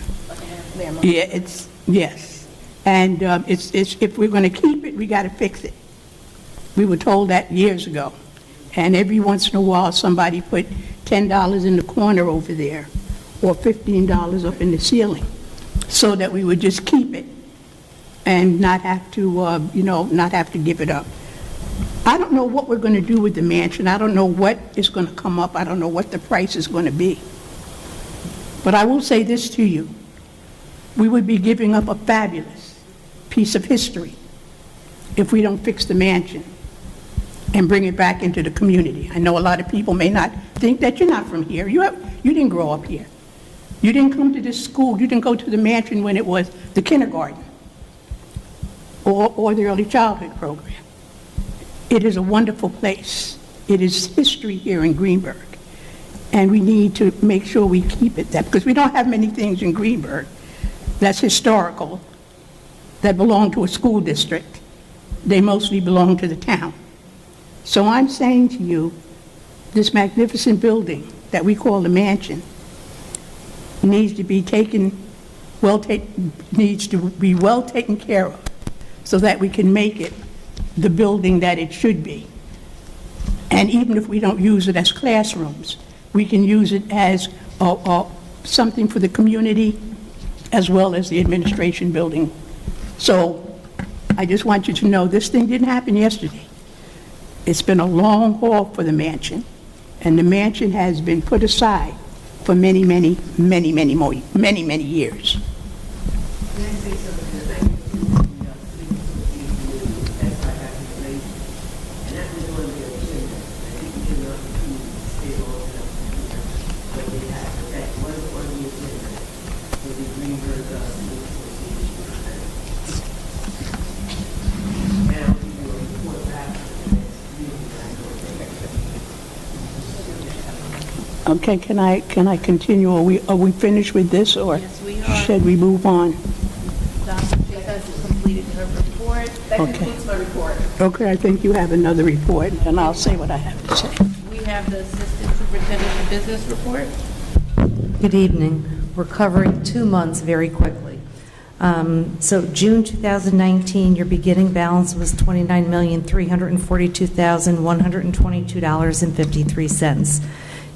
Yeah, yes. And if we're going to keep it, we got to fix it. We were told that years ago. And every once in a while, somebody put $10 in the corner over there or $15 up in the ceiling so that we would just keep it and not have to, not have to give it up. I don't know what we're going to do with the mansion. I don't know what is going to come up. I don't know what the price is going to be. But I will say this to you. We would be giving up a fabulous piece of history if we don't fix the mansion and bring it back into the community. I know a lot of people may not think that you're not from here. You didn't grow up here. You didn't come to this school, you didn't go to the mansion when it was the kindergarten or the early childhood program. It is a wonderful place. It is history here in Greenburgh. And we need to make sure we keep it that, because we don't have many things in Greenburgh that's historical, that belong to a school district. They mostly belong to the town. So I'm saying to you, this magnificent building that we call the mansion needs to be well taken care of so that we can make it the building that it should be. And even if we don't use it as classrooms, we can use it as something for the community as well as the administration building. So I just want you to know this thing didn't happen yesterday. It's been a long haul for the mansion, and the mansion has been put aside for many years. Okay, can I continue? Are we finished with this, or should we move on? Dr. Chase has completed her report. That Okay. concludes my report. Okay, I think you have another report, and I'll say what I have to say. We have the Assistant Superintendent of Business report. Good evening. We're covering 2 months very quickly. So June 2019, your beginning balance was $29,342,122.53.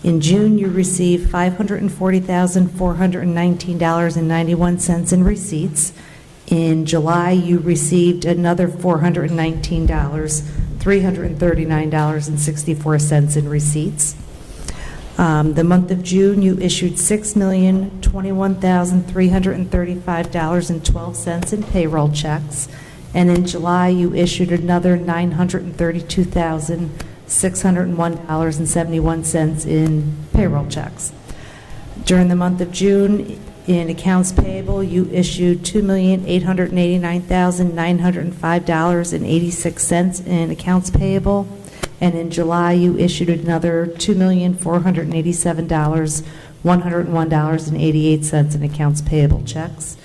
In June, you received $540,419.91 in receipts. In July, you received another $419, $339.64 in receipts. The month of June, you issued $6,021,335.12 in payroll checks. And in July, you issued another $932,601.71 in payroll checks. During the month of June, in accounts payable, you issued $2,889,905.86 in accounts payable. And in July, you issued another $2,487,101.88 in accounts payable checks.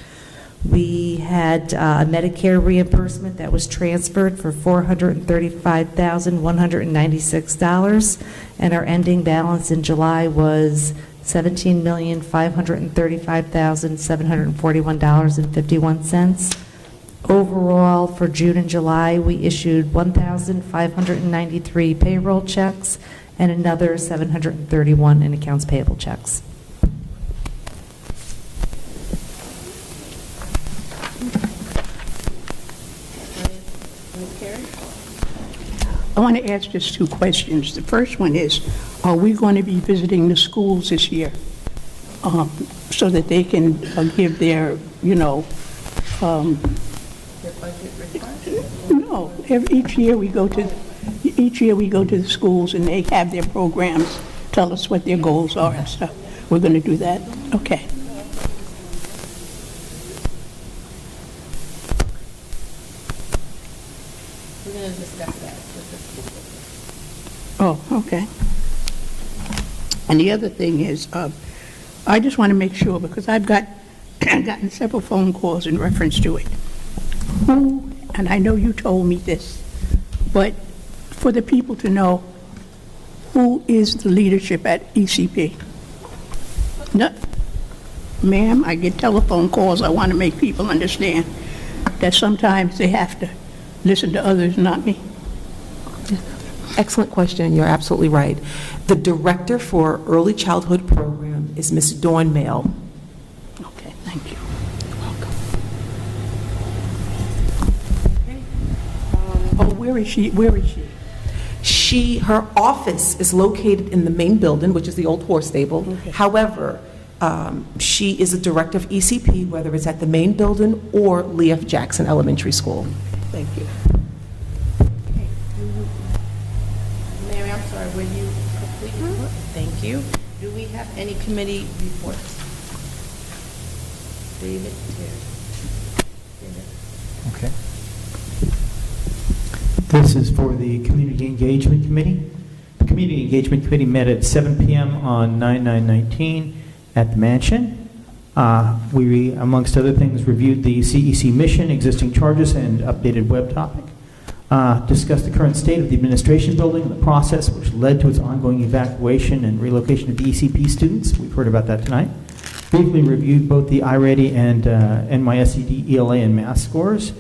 We had a Medicare reimbursement that was transferred for $435,196, and our ending balance in July was $17,535,741.51. Overall, for June and July, we issued 1,593 payroll checks and another 731 in accounts payable checks. I want to ask just 2 questions. The first one is, are we going to be visiting the schools this year so that they can give their, Their budget request? no, each year we go to the schools and they have their programs, tell us what their goals are and stuff. We're going to do that? Okay. We're going to discuss that with the school. Oh, okay. And the other thing is, I just want to make sure, because I've gotten several phone calls in reference to it. Who, and I know you told me this, but for the people to know, who is the leadership at ECP? No, ma'am, I get telephone calls. I want to make people understand that sometimes they have to listen to others, not me. Excellent question. You're absolutely right. The director for Early Childhood Program is Ms. Dawn Mail. Okay, thank you. Oh, where is she? Where is she? Her office is located in the main building, which is the old horse stable. Okay. However, she is a director of ECP, whether it's at the main building or Lee F. Jackson Elementary School. Thank you. Mary, I'm sorry, will you complete your report? Thank you. Do we have any committee reports? David, Okay. This is for the Community Engagement Committee. The Community Engagement Committee met at 7 p.m. on 9/9/19 at the Mansion. We, amongst other things, reviewed the CEC mission, existing charges, and updated web topic. Discussed the current state of the administration building and the process which led to its ongoing evacuation and relocation of the ECP students. We've heard about that tonight. Briefly reviewed both the iReady and NYSED ELA and math scores,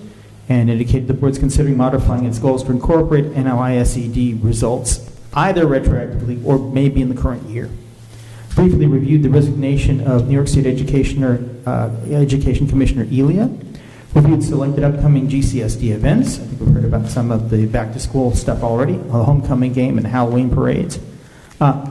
and indicated the board's considering modifying its goals to incorporate NYSED results either retroactively or maybe in the current year. Briefly reviewed the resignation of New York State Education Commissioner Elia. Reviewed selected upcoming GCSD events. I think we've heard about some of the back-to-school stuff already, the homecoming game and Halloween parades.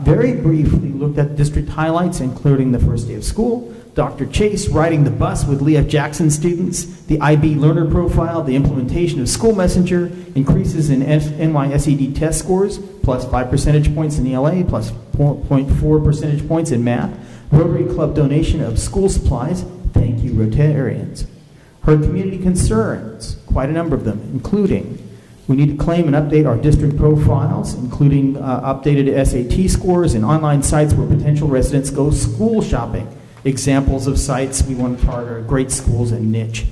Very briefly looked at district highlights, including the first day of school, Dr. Chase riding the bus with Lee F. Jackson students, the IB learner profile, the implementation of School Messenger, increases in NYSED test scores, plus 5 percentage points in ELA, plus 0.4 percentage points in math, Rotary Club donation of school supplies, thank you Rotarians. Heard community concerns, quite a number of them, including we need to claim and update our district profiles, including updated SAT scores and online sites where potential residents go school shopping. Examples of sites we want to target great schools and niche.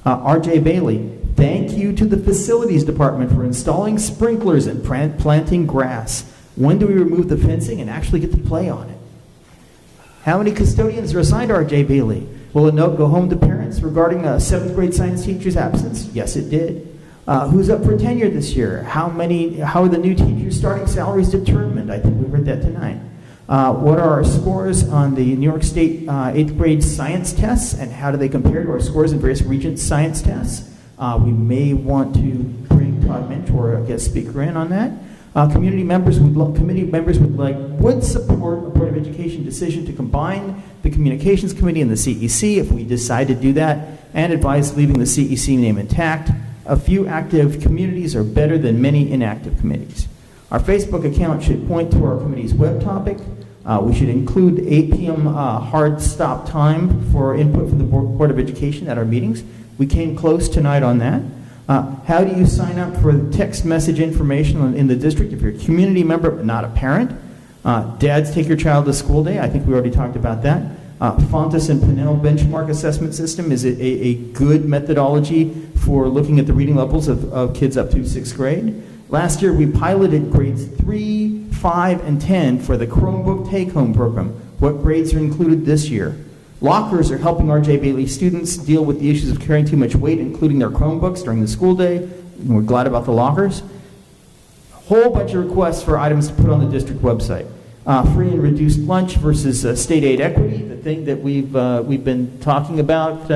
R.J. Bailey, thank you to the facilities department for installing sprinklers and planting grass. When do we remove the fencing and actually get to play on it? How many custodians are assigned to R.J. Bailey? Will a note go home to parents regarding a 7th grade science teacher's absence? Yes, it did. Who's up for tenure this year? How are the new teachers' starting salaries determined? I think we heard that tonight. What are our scores on the New York State 8th grade science tests, and how do they compare to our scores in various regions' science tests? We may want to bring Todd Mentor, a guest speaker, in on that. Community members would support a Board of Education decision to combine the Communications Committee and the CEC if we decide to do that, and advise leaving the CEC name intact. A few active communities are better than many inactive committees. Our Facebook account should point to our committee's web topic. We should include 8 p.m. Hard stop time for input from the Board of Education at our meetings. We came close tonight on that. How do you sign up for text message information in the district if you're a community member but not a parent? Dads take your child to school day. I think we already talked about that. Fontes and Pinnell benchmark assessment system is a good methodology for looking at the reading levels of kids up through 6th grade. Last year we piloted grades 3, 5, and 10 for the Chromebook take-home program. What grades are included this year? Lockers are helping R.J. Bailey students deal with the issues of carrying too much weight, including their Chromebooks during the school day. And we're glad about the lockers. Whole bunch of requests for items to put on the district website. Free and reduced lunch versus state aid equity, the thing that we've been talking about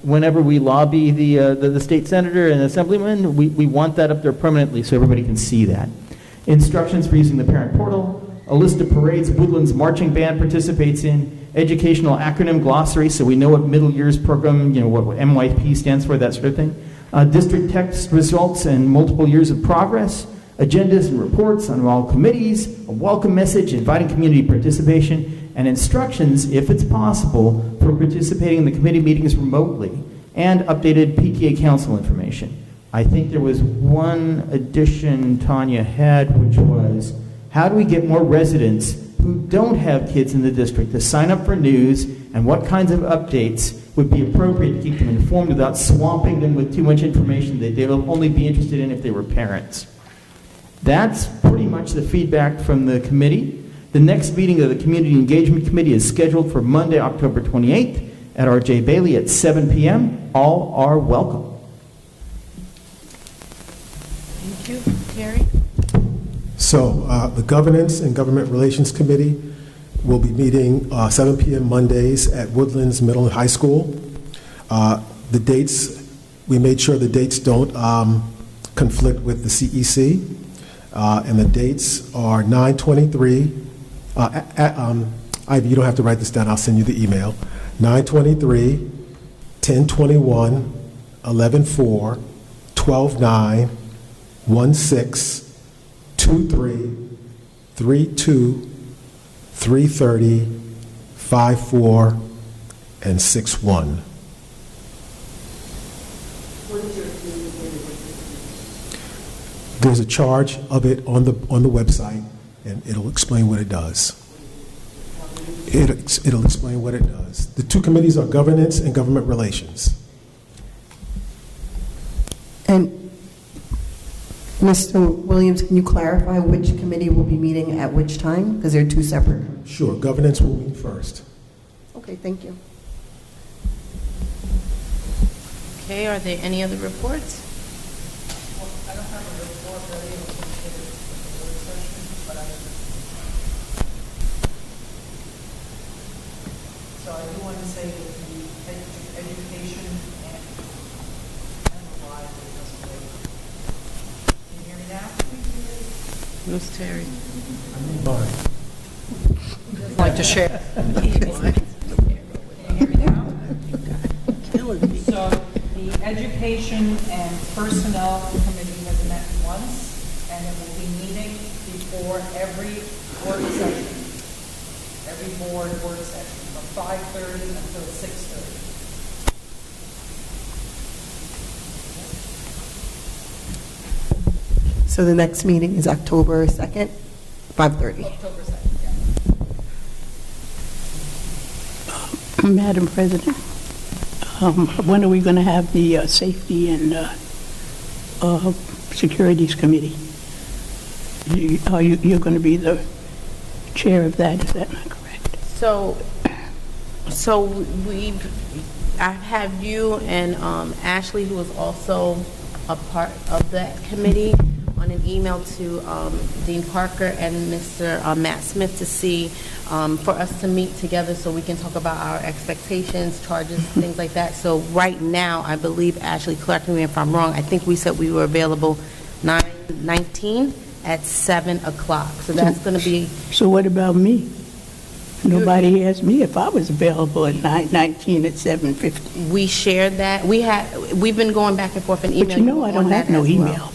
whenever we lobby the state senator and assemblyman. We want that up there permanently so everybody can see that. Instructions for using the parent portal, a list of parades Woodlands Marching Band participates in, educational acronym glossary so we know what middle years program, what MYP stands for, that sort of thing. District text results and multiple years of progress, agendas and reports on all committees, a welcome message inviting community participation, and instructions, if it's possible, for participating in the committee meetings remotely, and updated PTA council information. I think there was one addition Tanya had, which was, how do we get more residents who don't have kids in the district to sign up for news, and what kinds of updates would be appropriate to keep them informed without swamping them with too much information that they will only be interested in if they were parents. That's pretty much the feedback from the committee. The next meeting of the Community Engagement Committee is scheduled for Monday, October 28th at R.J. Bailey at 7 p.m. All are welcome. Thank you. Terry? So the Governance and Government Relations Committee will be meeting 7 p.m. Mondays at Woodlands Middle and High School. The dates, we made sure the dates don't conflict with the CEC. And the dates are 9/23. Ivy, you don't have to write this down. I'll send you the email. 9/23, 10/21, 11/4, 12/9, 1/6, 2/3, 3/2, 3/30, 5/4, and 6-1. There's a charge of it on the website, and it'll explain what it does. It'll explain what it does. The two committees are governance and government relations. And Mr. Williams, can you clarify which committee will be meeting at which time? Because they're two separate. Sure, governance will meet first. Okay, thank you. Okay, are there any other reports? I don't have a report that I able to consider the work session, but so I do want to say that the education and the live was great. Can you hear me now? Ms. Terry. I'd like to share. So the Education and Personnel Committee has met once, and it will be meeting before every work session, every board work session, from 5:30 until 6:30. So the next meeting is October 2nd, 5:30. October 2nd, Madam President, when are we going to have the Safety and Securities Committee? You're going to be the chair of that, is that not correct? So I have you and Ashley, who is also a part of that committee, on an email to Dean Parker and Mr. Matt Smith to see, for us to meet together so we can talk about our expectations, charges, things like that. So right now, I believe, Ashley, correct me if I'm wrong, I think we said we were available 9/19 at 7 o'clock. So that's going to be... So what about me? Nobody asked me if I was available at 9/19 at 7:50. We shared that. We've been going back and forth in email. But you know I don't have no emails.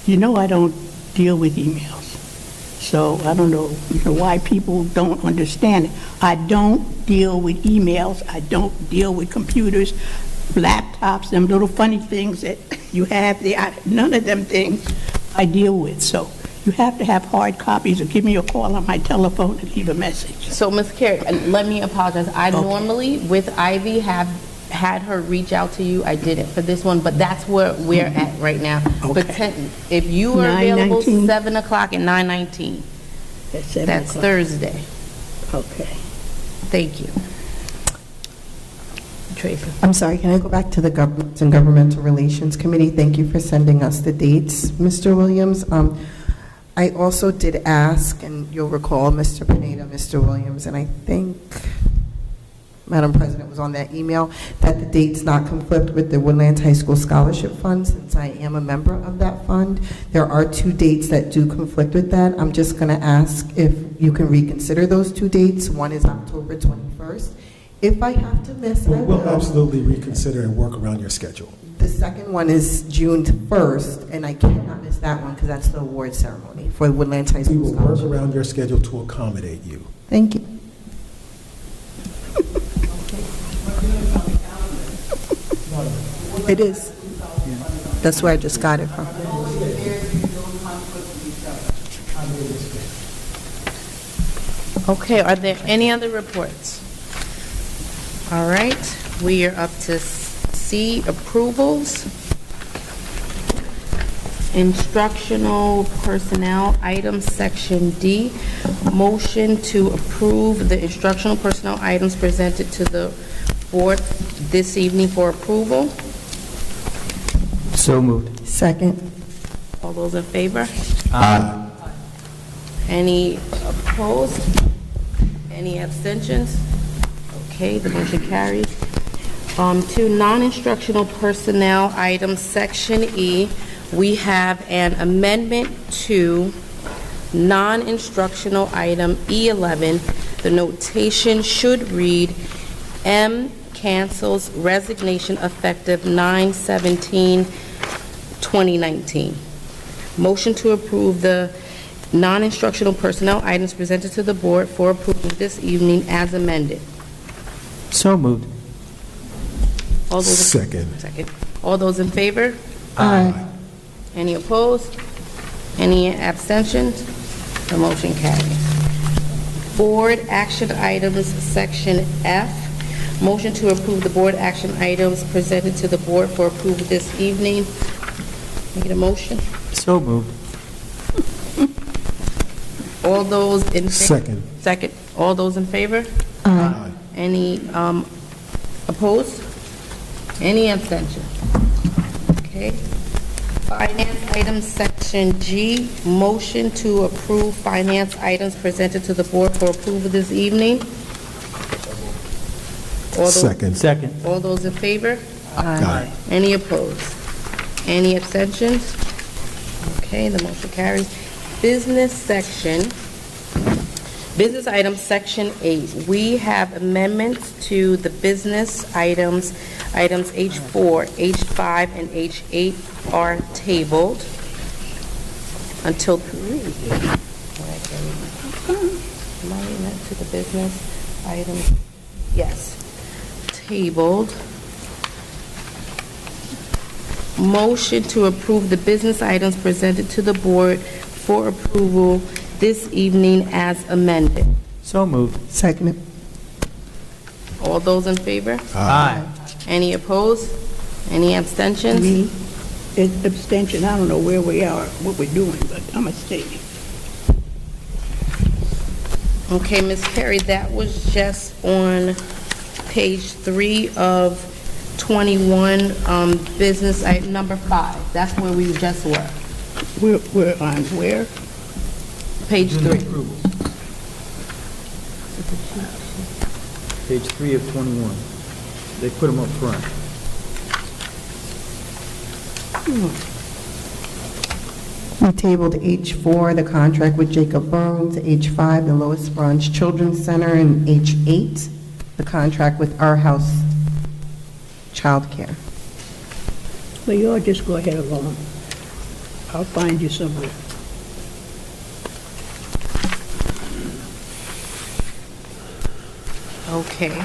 You know I don't deal with emails. So I don't know, why people don't understand it. I don't deal with emails. I don't deal with computers, laptops, them little funny things that you have there. None of them things I deal with. So you have to have hard copies or give me a call on my telephone and leave a message. So, Ms. Carey, let me apologize. I normally, with Ivy, have had her reach out to you. I didn't for this one, but that's where we're at right now. Okay. If you are available 9:19? 7 o'clock and 9:19, that's Thursday. Okay. Thank you. Tracy. I'm sorry, can I go back to the Government and Governmental Relations Committee? Thank you for sending us the dates, Mr. Williams. I also did ask, and you'll recall, Mr. Pineda, Mr. Williams, and I think Madam President was on that email, that the dates not conflict with the Woodlands High School Scholarship Fund, since I am a member of that fund. There are two dates that do conflict with that. I'm just going to ask if you can reconsider those two dates. One is October 21st. If I have to miss, I will. We'll absolutely reconsider and work around your schedule. The second one is June 1st, and I cannot miss that one because that's the award ceremony for the Woodlands High School We will Scholarship. work around your schedule to accommodate you. Thank you. It is. That's where I just got it from. Okay, are there any other reports? All right, we are up to C, approvals. Instructional personnel items, section D. Motion to approve the instructional personnel items presented to the board this evening for approval. So moved. Second. All those in favor? Aye. Any opposed? Any abstentions? Okay, the motion carries. To non-instructional personnel items, section E, we have an amendment to non-instructional item E11. The notation should read, M cancels resignation effective 9/17/2019. Motion to approve the non-instructional personnel items presented to the board for approval this evening as amended. So moved. All those Second. Second. All those in favor? Aye. Any opposed? Any abstentions? The motion carries. Board action items, section F. Motion to approve the board action items presented to the board for approval this evening. Need a motion? So moved. All those in favor? Second. Second. All those in favor? Aye. Any opposed? Any abstention? Okay. Finance items, section G. Motion to approve finance items presented to the board for approval this evening. Second. Second. All those in favor? Aye. Any opposed? Any abstentions? Okay, the motion carries. Business section, business items, section 8. We have amendments to the business items. Items H4, H5, and H8 are tabled until... Am I reading that to the business items? Yes. Tabled. Motion to approve the business items presented to the board for approval this evening as amended. So moved. Second. All those in favor? Aye. Any opposed? Any abstentions? Me, it's abstention. I don't know where we are, what we're doing, but I'm abstaining. Okay, Ms. Carey, that was just on page 3 of 21, business item number 5. That's where we just were. We're on where? Page 3. Page 3 of 21. They put them up front. We tabled H4, the contract with Jacob Burns, H5, the Lois Bronze Children's Center, and H8, the contract with Our House Childcare. Well, you all just go ahead along. I'll find you somewhere. Okay.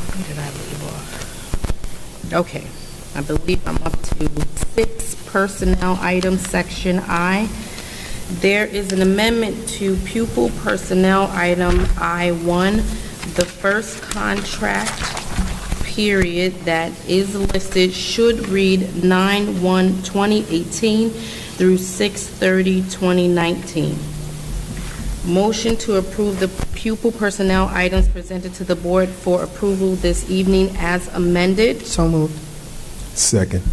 Where did I leave off? Okay. I believe I'm up to 6 personnel items, section I. There is an amendment to pupil personnel item I-1. The first contract period that is listed should read 9/1/2018 through 6/30/2019. Motion to approve the pupil personnel items presented to the board for approval this evening as amended. So moved. Second.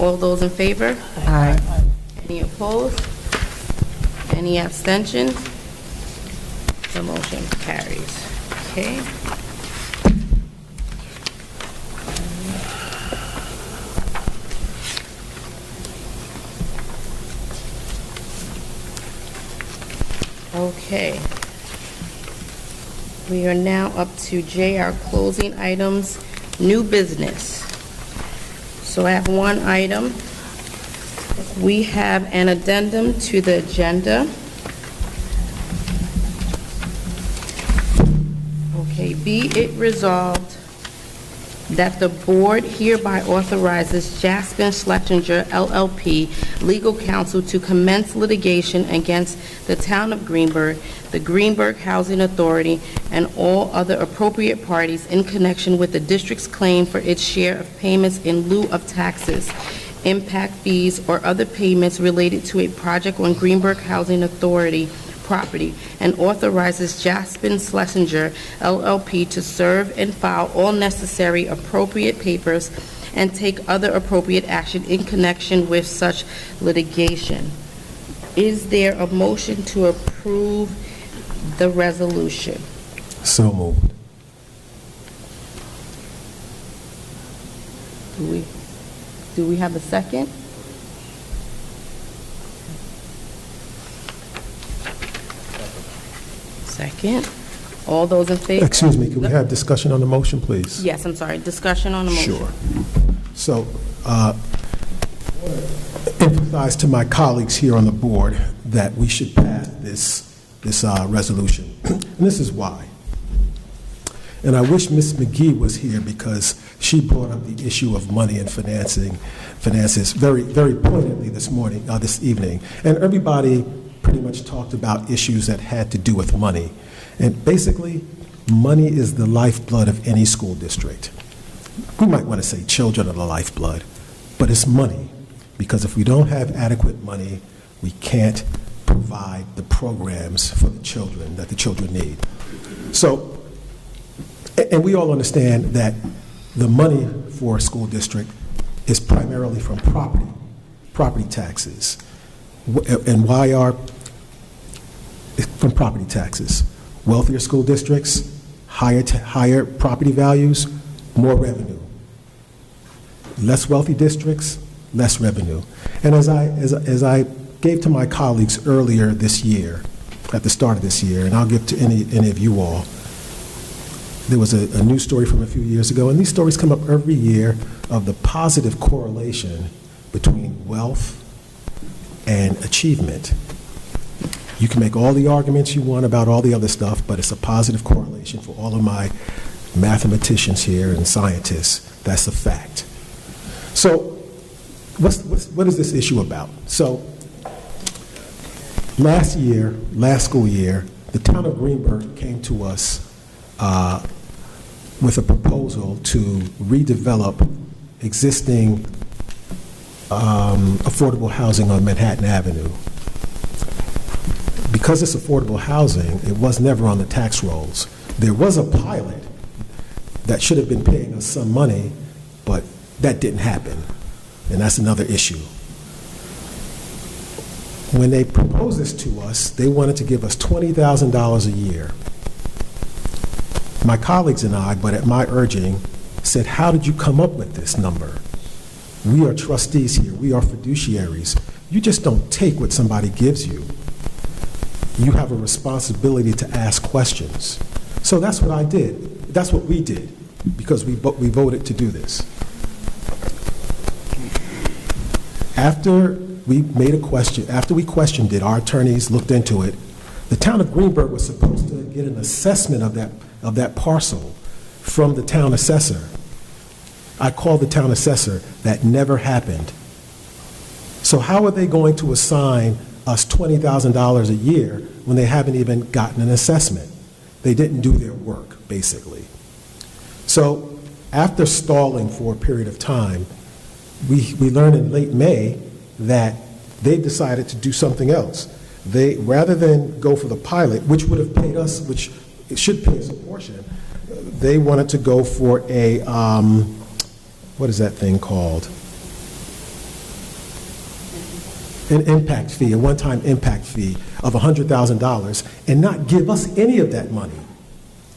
All those in favor? Aye. Any opposed? Any abstentions? The motion carries. Okay. Okay. We are now up to J, our closing items, new business. So I have one item. We have an addendum to the agenda. Okay, be it resolved that the board hereby authorizes Jasper Schlesinger LLP, legal counsel, to commence litigation against the town of Greenburgh, the Greenburgh Housing Authority, and all other appropriate parties in connection with the district's claim for its share of payments in lieu of taxes, impact fees, or other payments related to a project on Greenburgh Housing Authority property, and authorizes Jasper Schlesinger LLP to serve and file all necessary appropriate papers and take other appropriate action in connection with such litigation. Is there a motion to approve the resolution? So moved. Do we have a second? Second. All those in favor? Excuse me, can we have discussion on the motion, please? Yes, I'm sorry, discussion on the motion. Sure. So, emphasize to my colleagues here on the board that we should pass this resolution. And this is why. And I wish Ms. McGee was here because she brought up the issue of money and finances very, very poignantly this evening. And everybody pretty much talked about issues that had to do with money. And basically, money is the lifeblood of any school district. We might want to say children are the lifeblood, but it's money. Because if we don't have adequate money, we can't provide the programs for the children that the children need. So, and we all understand that the money for a school district is primarily from property taxes. And why are, from property taxes. Wealthier school districts, higher property values, more revenue. Less wealthy districts, less revenue. And as I gave to my colleagues earlier this year, at the start of this year, and I'll give to any of you all, there was a news story from a few years ago, and these stories come up every year of the positive correlation between wealth and achievement. You can make all the arguments you want about all the other stuff, but it's a positive correlation for all of my mathematicians here and scientists. That's a fact. So what is this issue about? So last school year, the town of Greenburgh came to us with a proposal to redevelop existing affordable housing on Manhattan Avenue. Because it's affordable housing, it was never on the tax rolls. There was a pilot that should have been paying us some money, but that didn't happen, and that's another issue. When they proposed this to us, they wanted to give us $20,000 a year. My colleagues and I, but at my urging, said, how did you come up with this number? We are trustees here. We are fiduciaries. You just don't take what somebody gives you. You have a responsibility to ask questions. So that's what I did. That's what we did, because we voted to do this. After we questioned it, our attorneys looked into it, the town of Greenburgh was supposed to get an assessment of that parcel from the town assessor. I called the town assessor. That never happened. So how are they going to assign us $20,000 a year when they haven't even gotten an assessment? They didn't do their work, basically. So after stalling for a period of time, we learned in late May that they decided to do something else. They, rather than go for the pilot, which would have paid us, which it should pay us a portion, they wanted to go for a, what is that thing called? An impact fee, a one-time impact fee of $100,000, and not give us any of that money.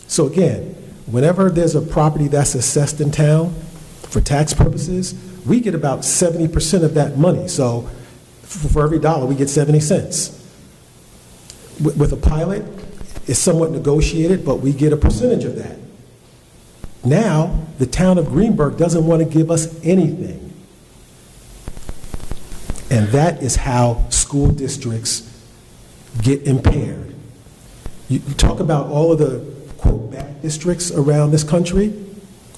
So again, whenever there's a property that's assessed in town for tax purposes, we get about 70% of that money. So for every dollar, we get 70 cents. With a pilot, it's somewhat negotiated, but we get a percentage of that. Now, the town of Greenburgh doesn't want to give us anything. And that is how school districts get impaired. You talk about all of the, quote, bad districts around this country.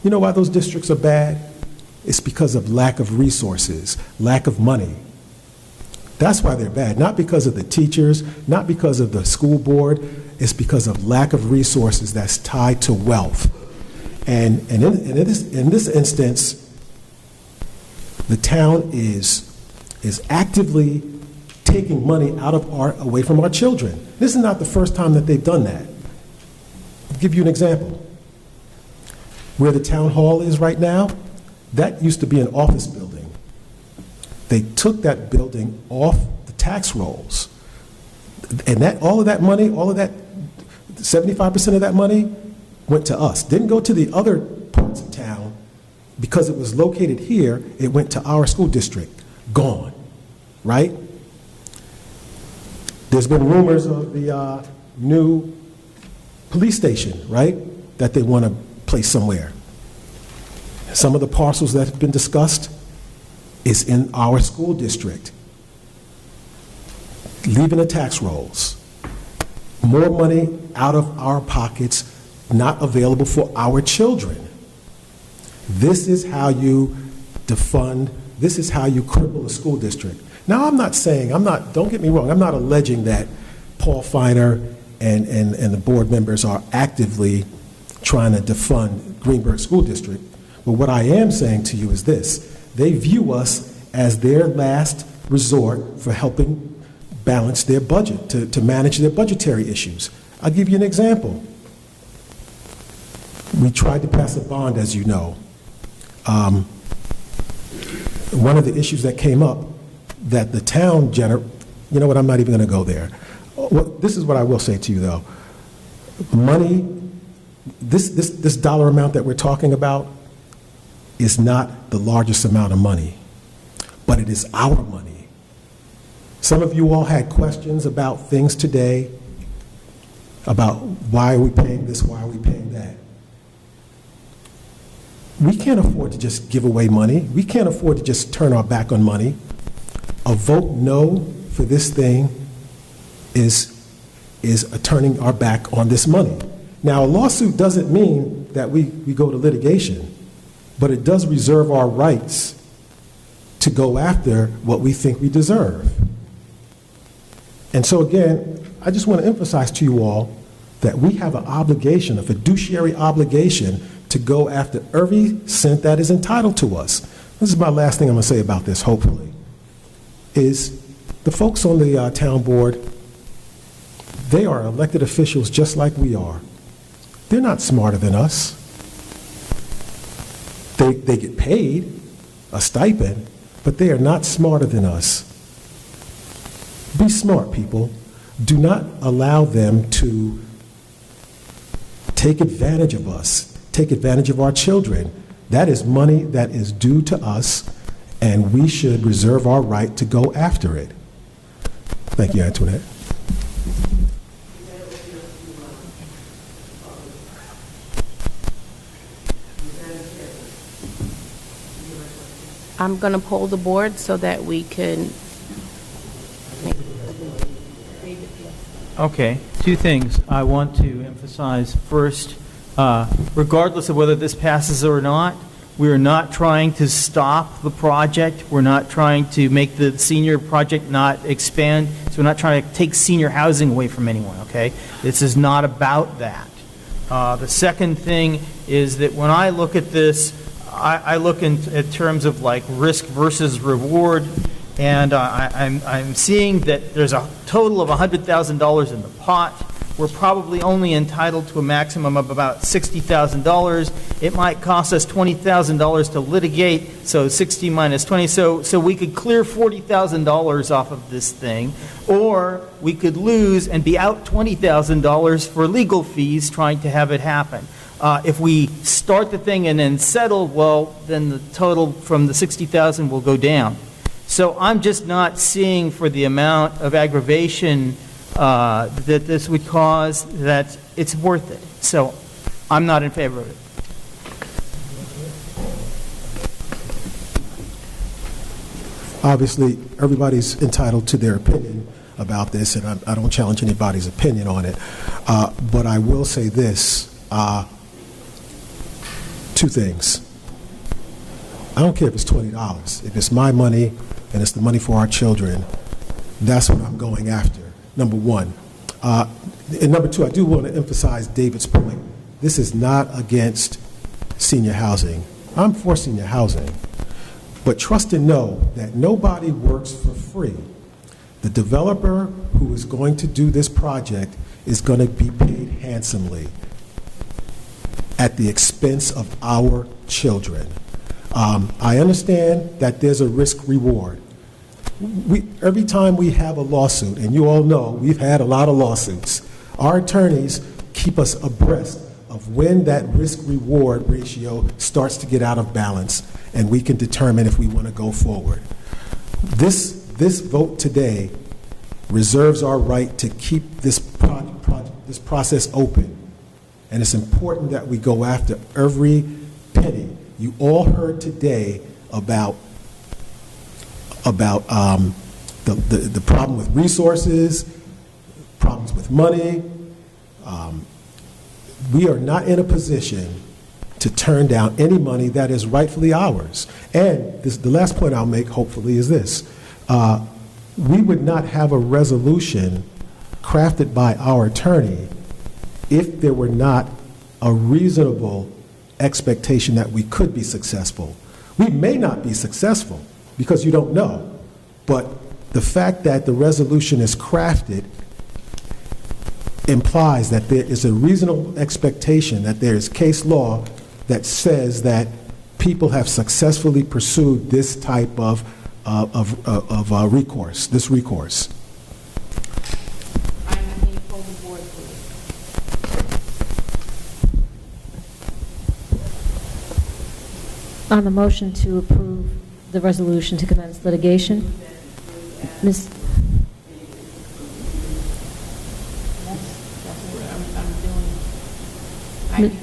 You know why those districts are bad? It's because of lack of resources, lack of money. That's why they're bad. Not because of the teachers, not because of the school board. It's because of lack of resources that's tied to wealth. And in this instance, the town is actively taking money away from our children. This is not the first time that they've done that. I'll give you an example. Where the town hall is right now, that used to be an office building. They took that building off the tax rolls. And all of that money, 75% of that money went to us. Didn't go to the other parts of town because it was located here. It went to our school district. Gone, right? There's been rumors of the new police station, right, that they want to place somewhere. Some of the parcels that have been discussed is in our school district. Leaving the tax rolls. More money out of our pockets not available for our children. This is how you defund, this is how you cripple a school district. Now, I'm not saying, don't get me wrong, I'm not alleging that Paul Feiner and the board members are actively trying to defund Greenberg School District. But what I am saying to you is this: they view us as their last resort for helping balance their budget, to manage their budgetary issues. I'll give you an example. We tried to pass a bond, as you know. One of the issues that came up that the town you know what, I'm not even going to go there. This is what I will say to you, though. Money, this dollar amount that we're talking about is not the largest amount of money, but it is our money. Some of you all had questions about things today, about why are we paying this, why are we paying that. We can't afford to just give away money. We can't afford to just turn our back on money. A vote no for this thing is turning our back on this money. Now, a lawsuit doesn't mean that we go to litigation, but it does reserve our rights to go after what we think we deserve. And so again, I just want to emphasize to you all that we have an obligation, a fiduciary obligation, to go after every cent that is entitled to us. This is my last thing I'm going to say about this, hopefully, is the folks on the town board, they are elected officials just like we are. They're not smarter than us. They get paid a stipend, but they are not smarter than us. Be smart, people. Do not allow them to take advantage of us, take advantage of our children. That is money that is due to us, and we should reserve our right to go after it. Thank you, Antoinette. I'm going to poll the board so that we can. Okay, two things I want to emphasize. First, regardless of whether this passes or not, we are not trying to stop the project. We're not trying to make the senior project not expand. So we're not trying to take senior housing away from anyone, okay? This is not about that. The second thing is that when I look at this, I look in terms of like risk versus reward. And I'm seeing that there's a total of $100,000 in the pot. We're probably only entitled to a maximum of about $60,000. It might cost us $20,000 to litigate, so 60 minus 20. So we could clear $40,000 off of this thing, or we could lose and be out $20,000 for legal fees trying to have it happen. If we start the thing and then settle, well, then the total from the $60,000 will go down. So I'm just not seeing, for the amount of aggravation that this would cause, that it's worth it. So I'm not in favor of it. Obviously, everybody's entitled to their opinion about this, and I don't challenge anybody's opinion on it. But I will say this, two things. I don't care if it's $20. If it's my money and it's the money for our children, that's what I'm going after, number one. And number two, I do want to emphasize David's point. This is not against senior housing. I'm for senior housing. But trust and know that nobody works for free. The developer who is going to do this project is going to be paid handsomely at the expense of our children. I understand that there's a risk reward. Every time we have a lawsuit, and you all know we've had a lot of lawsuits, our attorneys keep us abreast of when that risk reward ratio starts to get out of balance, and we can determine if we want to go forward. This vote today reserves our right to keep this process open, and it's important that we go after every penny. You all heard today about the problem with resources, problems with money. we are not in a position to turn down any money that is rightfully ours. And the last point I'll make, hopefully, is this. We would not have a resolution crafted by our attorney if there were not a reasonable expectation that we could be successful. We may not be successful because you don't know, but the fact that the resolution is crafted implies that there is a reasonable expectation that there is case law that says that people have successfully pursued this type of recourse, this recourse. On the motion to approve the resolution to commence litigation, Ms.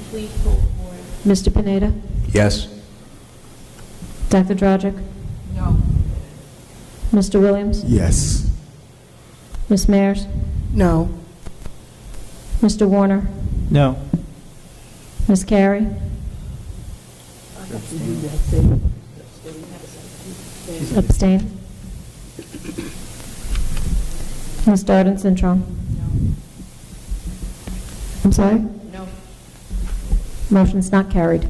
Please pull the board. Mr. Pineda? Yes. Dr. Drogic? No. Mr. Williams? Yes. Ms. Mayers? No. Mr. Warner? No. Ms. Carey? Abstain? Ms. Darden Cintron? No. I'm sorry? No. Motion's not carried.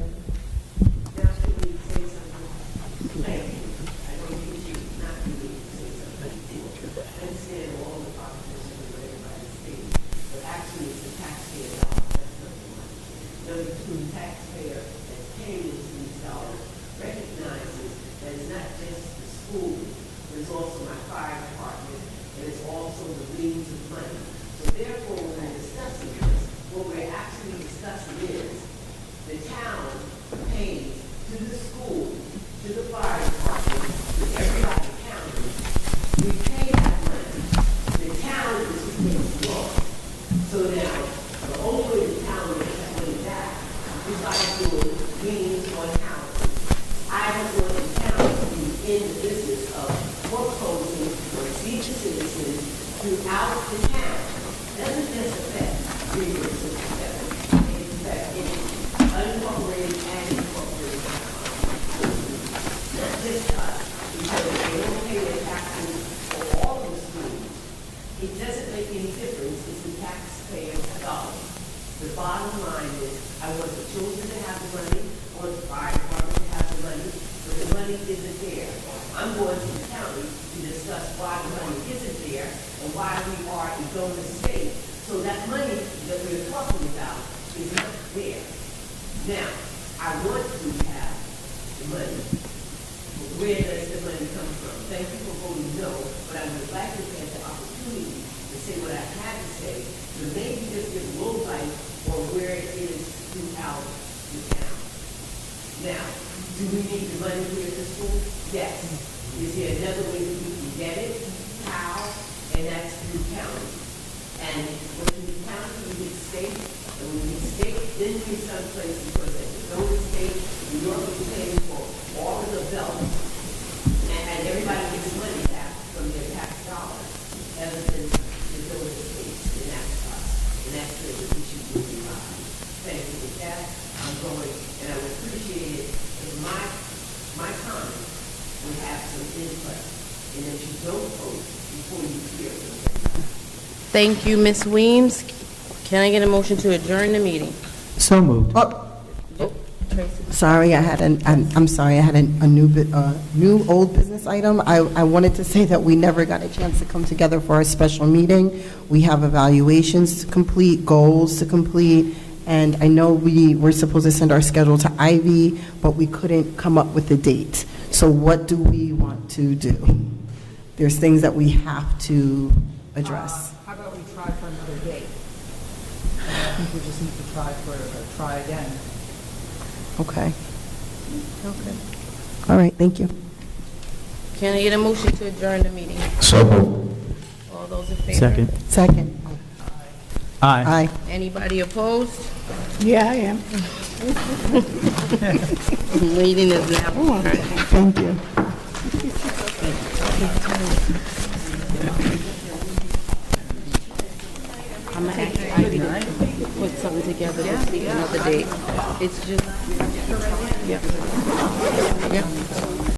Thank you, Ms. Weems. Can I get a motion to adjourn the meeting? So moved. Sorry, I had I'm sorry, I had a new old business item. I wanted to say that we never got a chance to come together for a special meeting. We have evaluations to complete, goals to complete, and I know we were supposed to send our schedule to Ivy, but we couldn't come up with a date. So what do we want to do? There's things that we have to address. How about we try for another date? I think we just need to try again. Okay. Okay. All right, thank you. Can I get a motion to adjourn the meeting? So moved. All those in favor? Second. Second. Aye. Aye. Anybody opposed? Yeah, I am. Meeting is now adjourned. Thank you. I'm Put something together to see another date. It's just, yeah.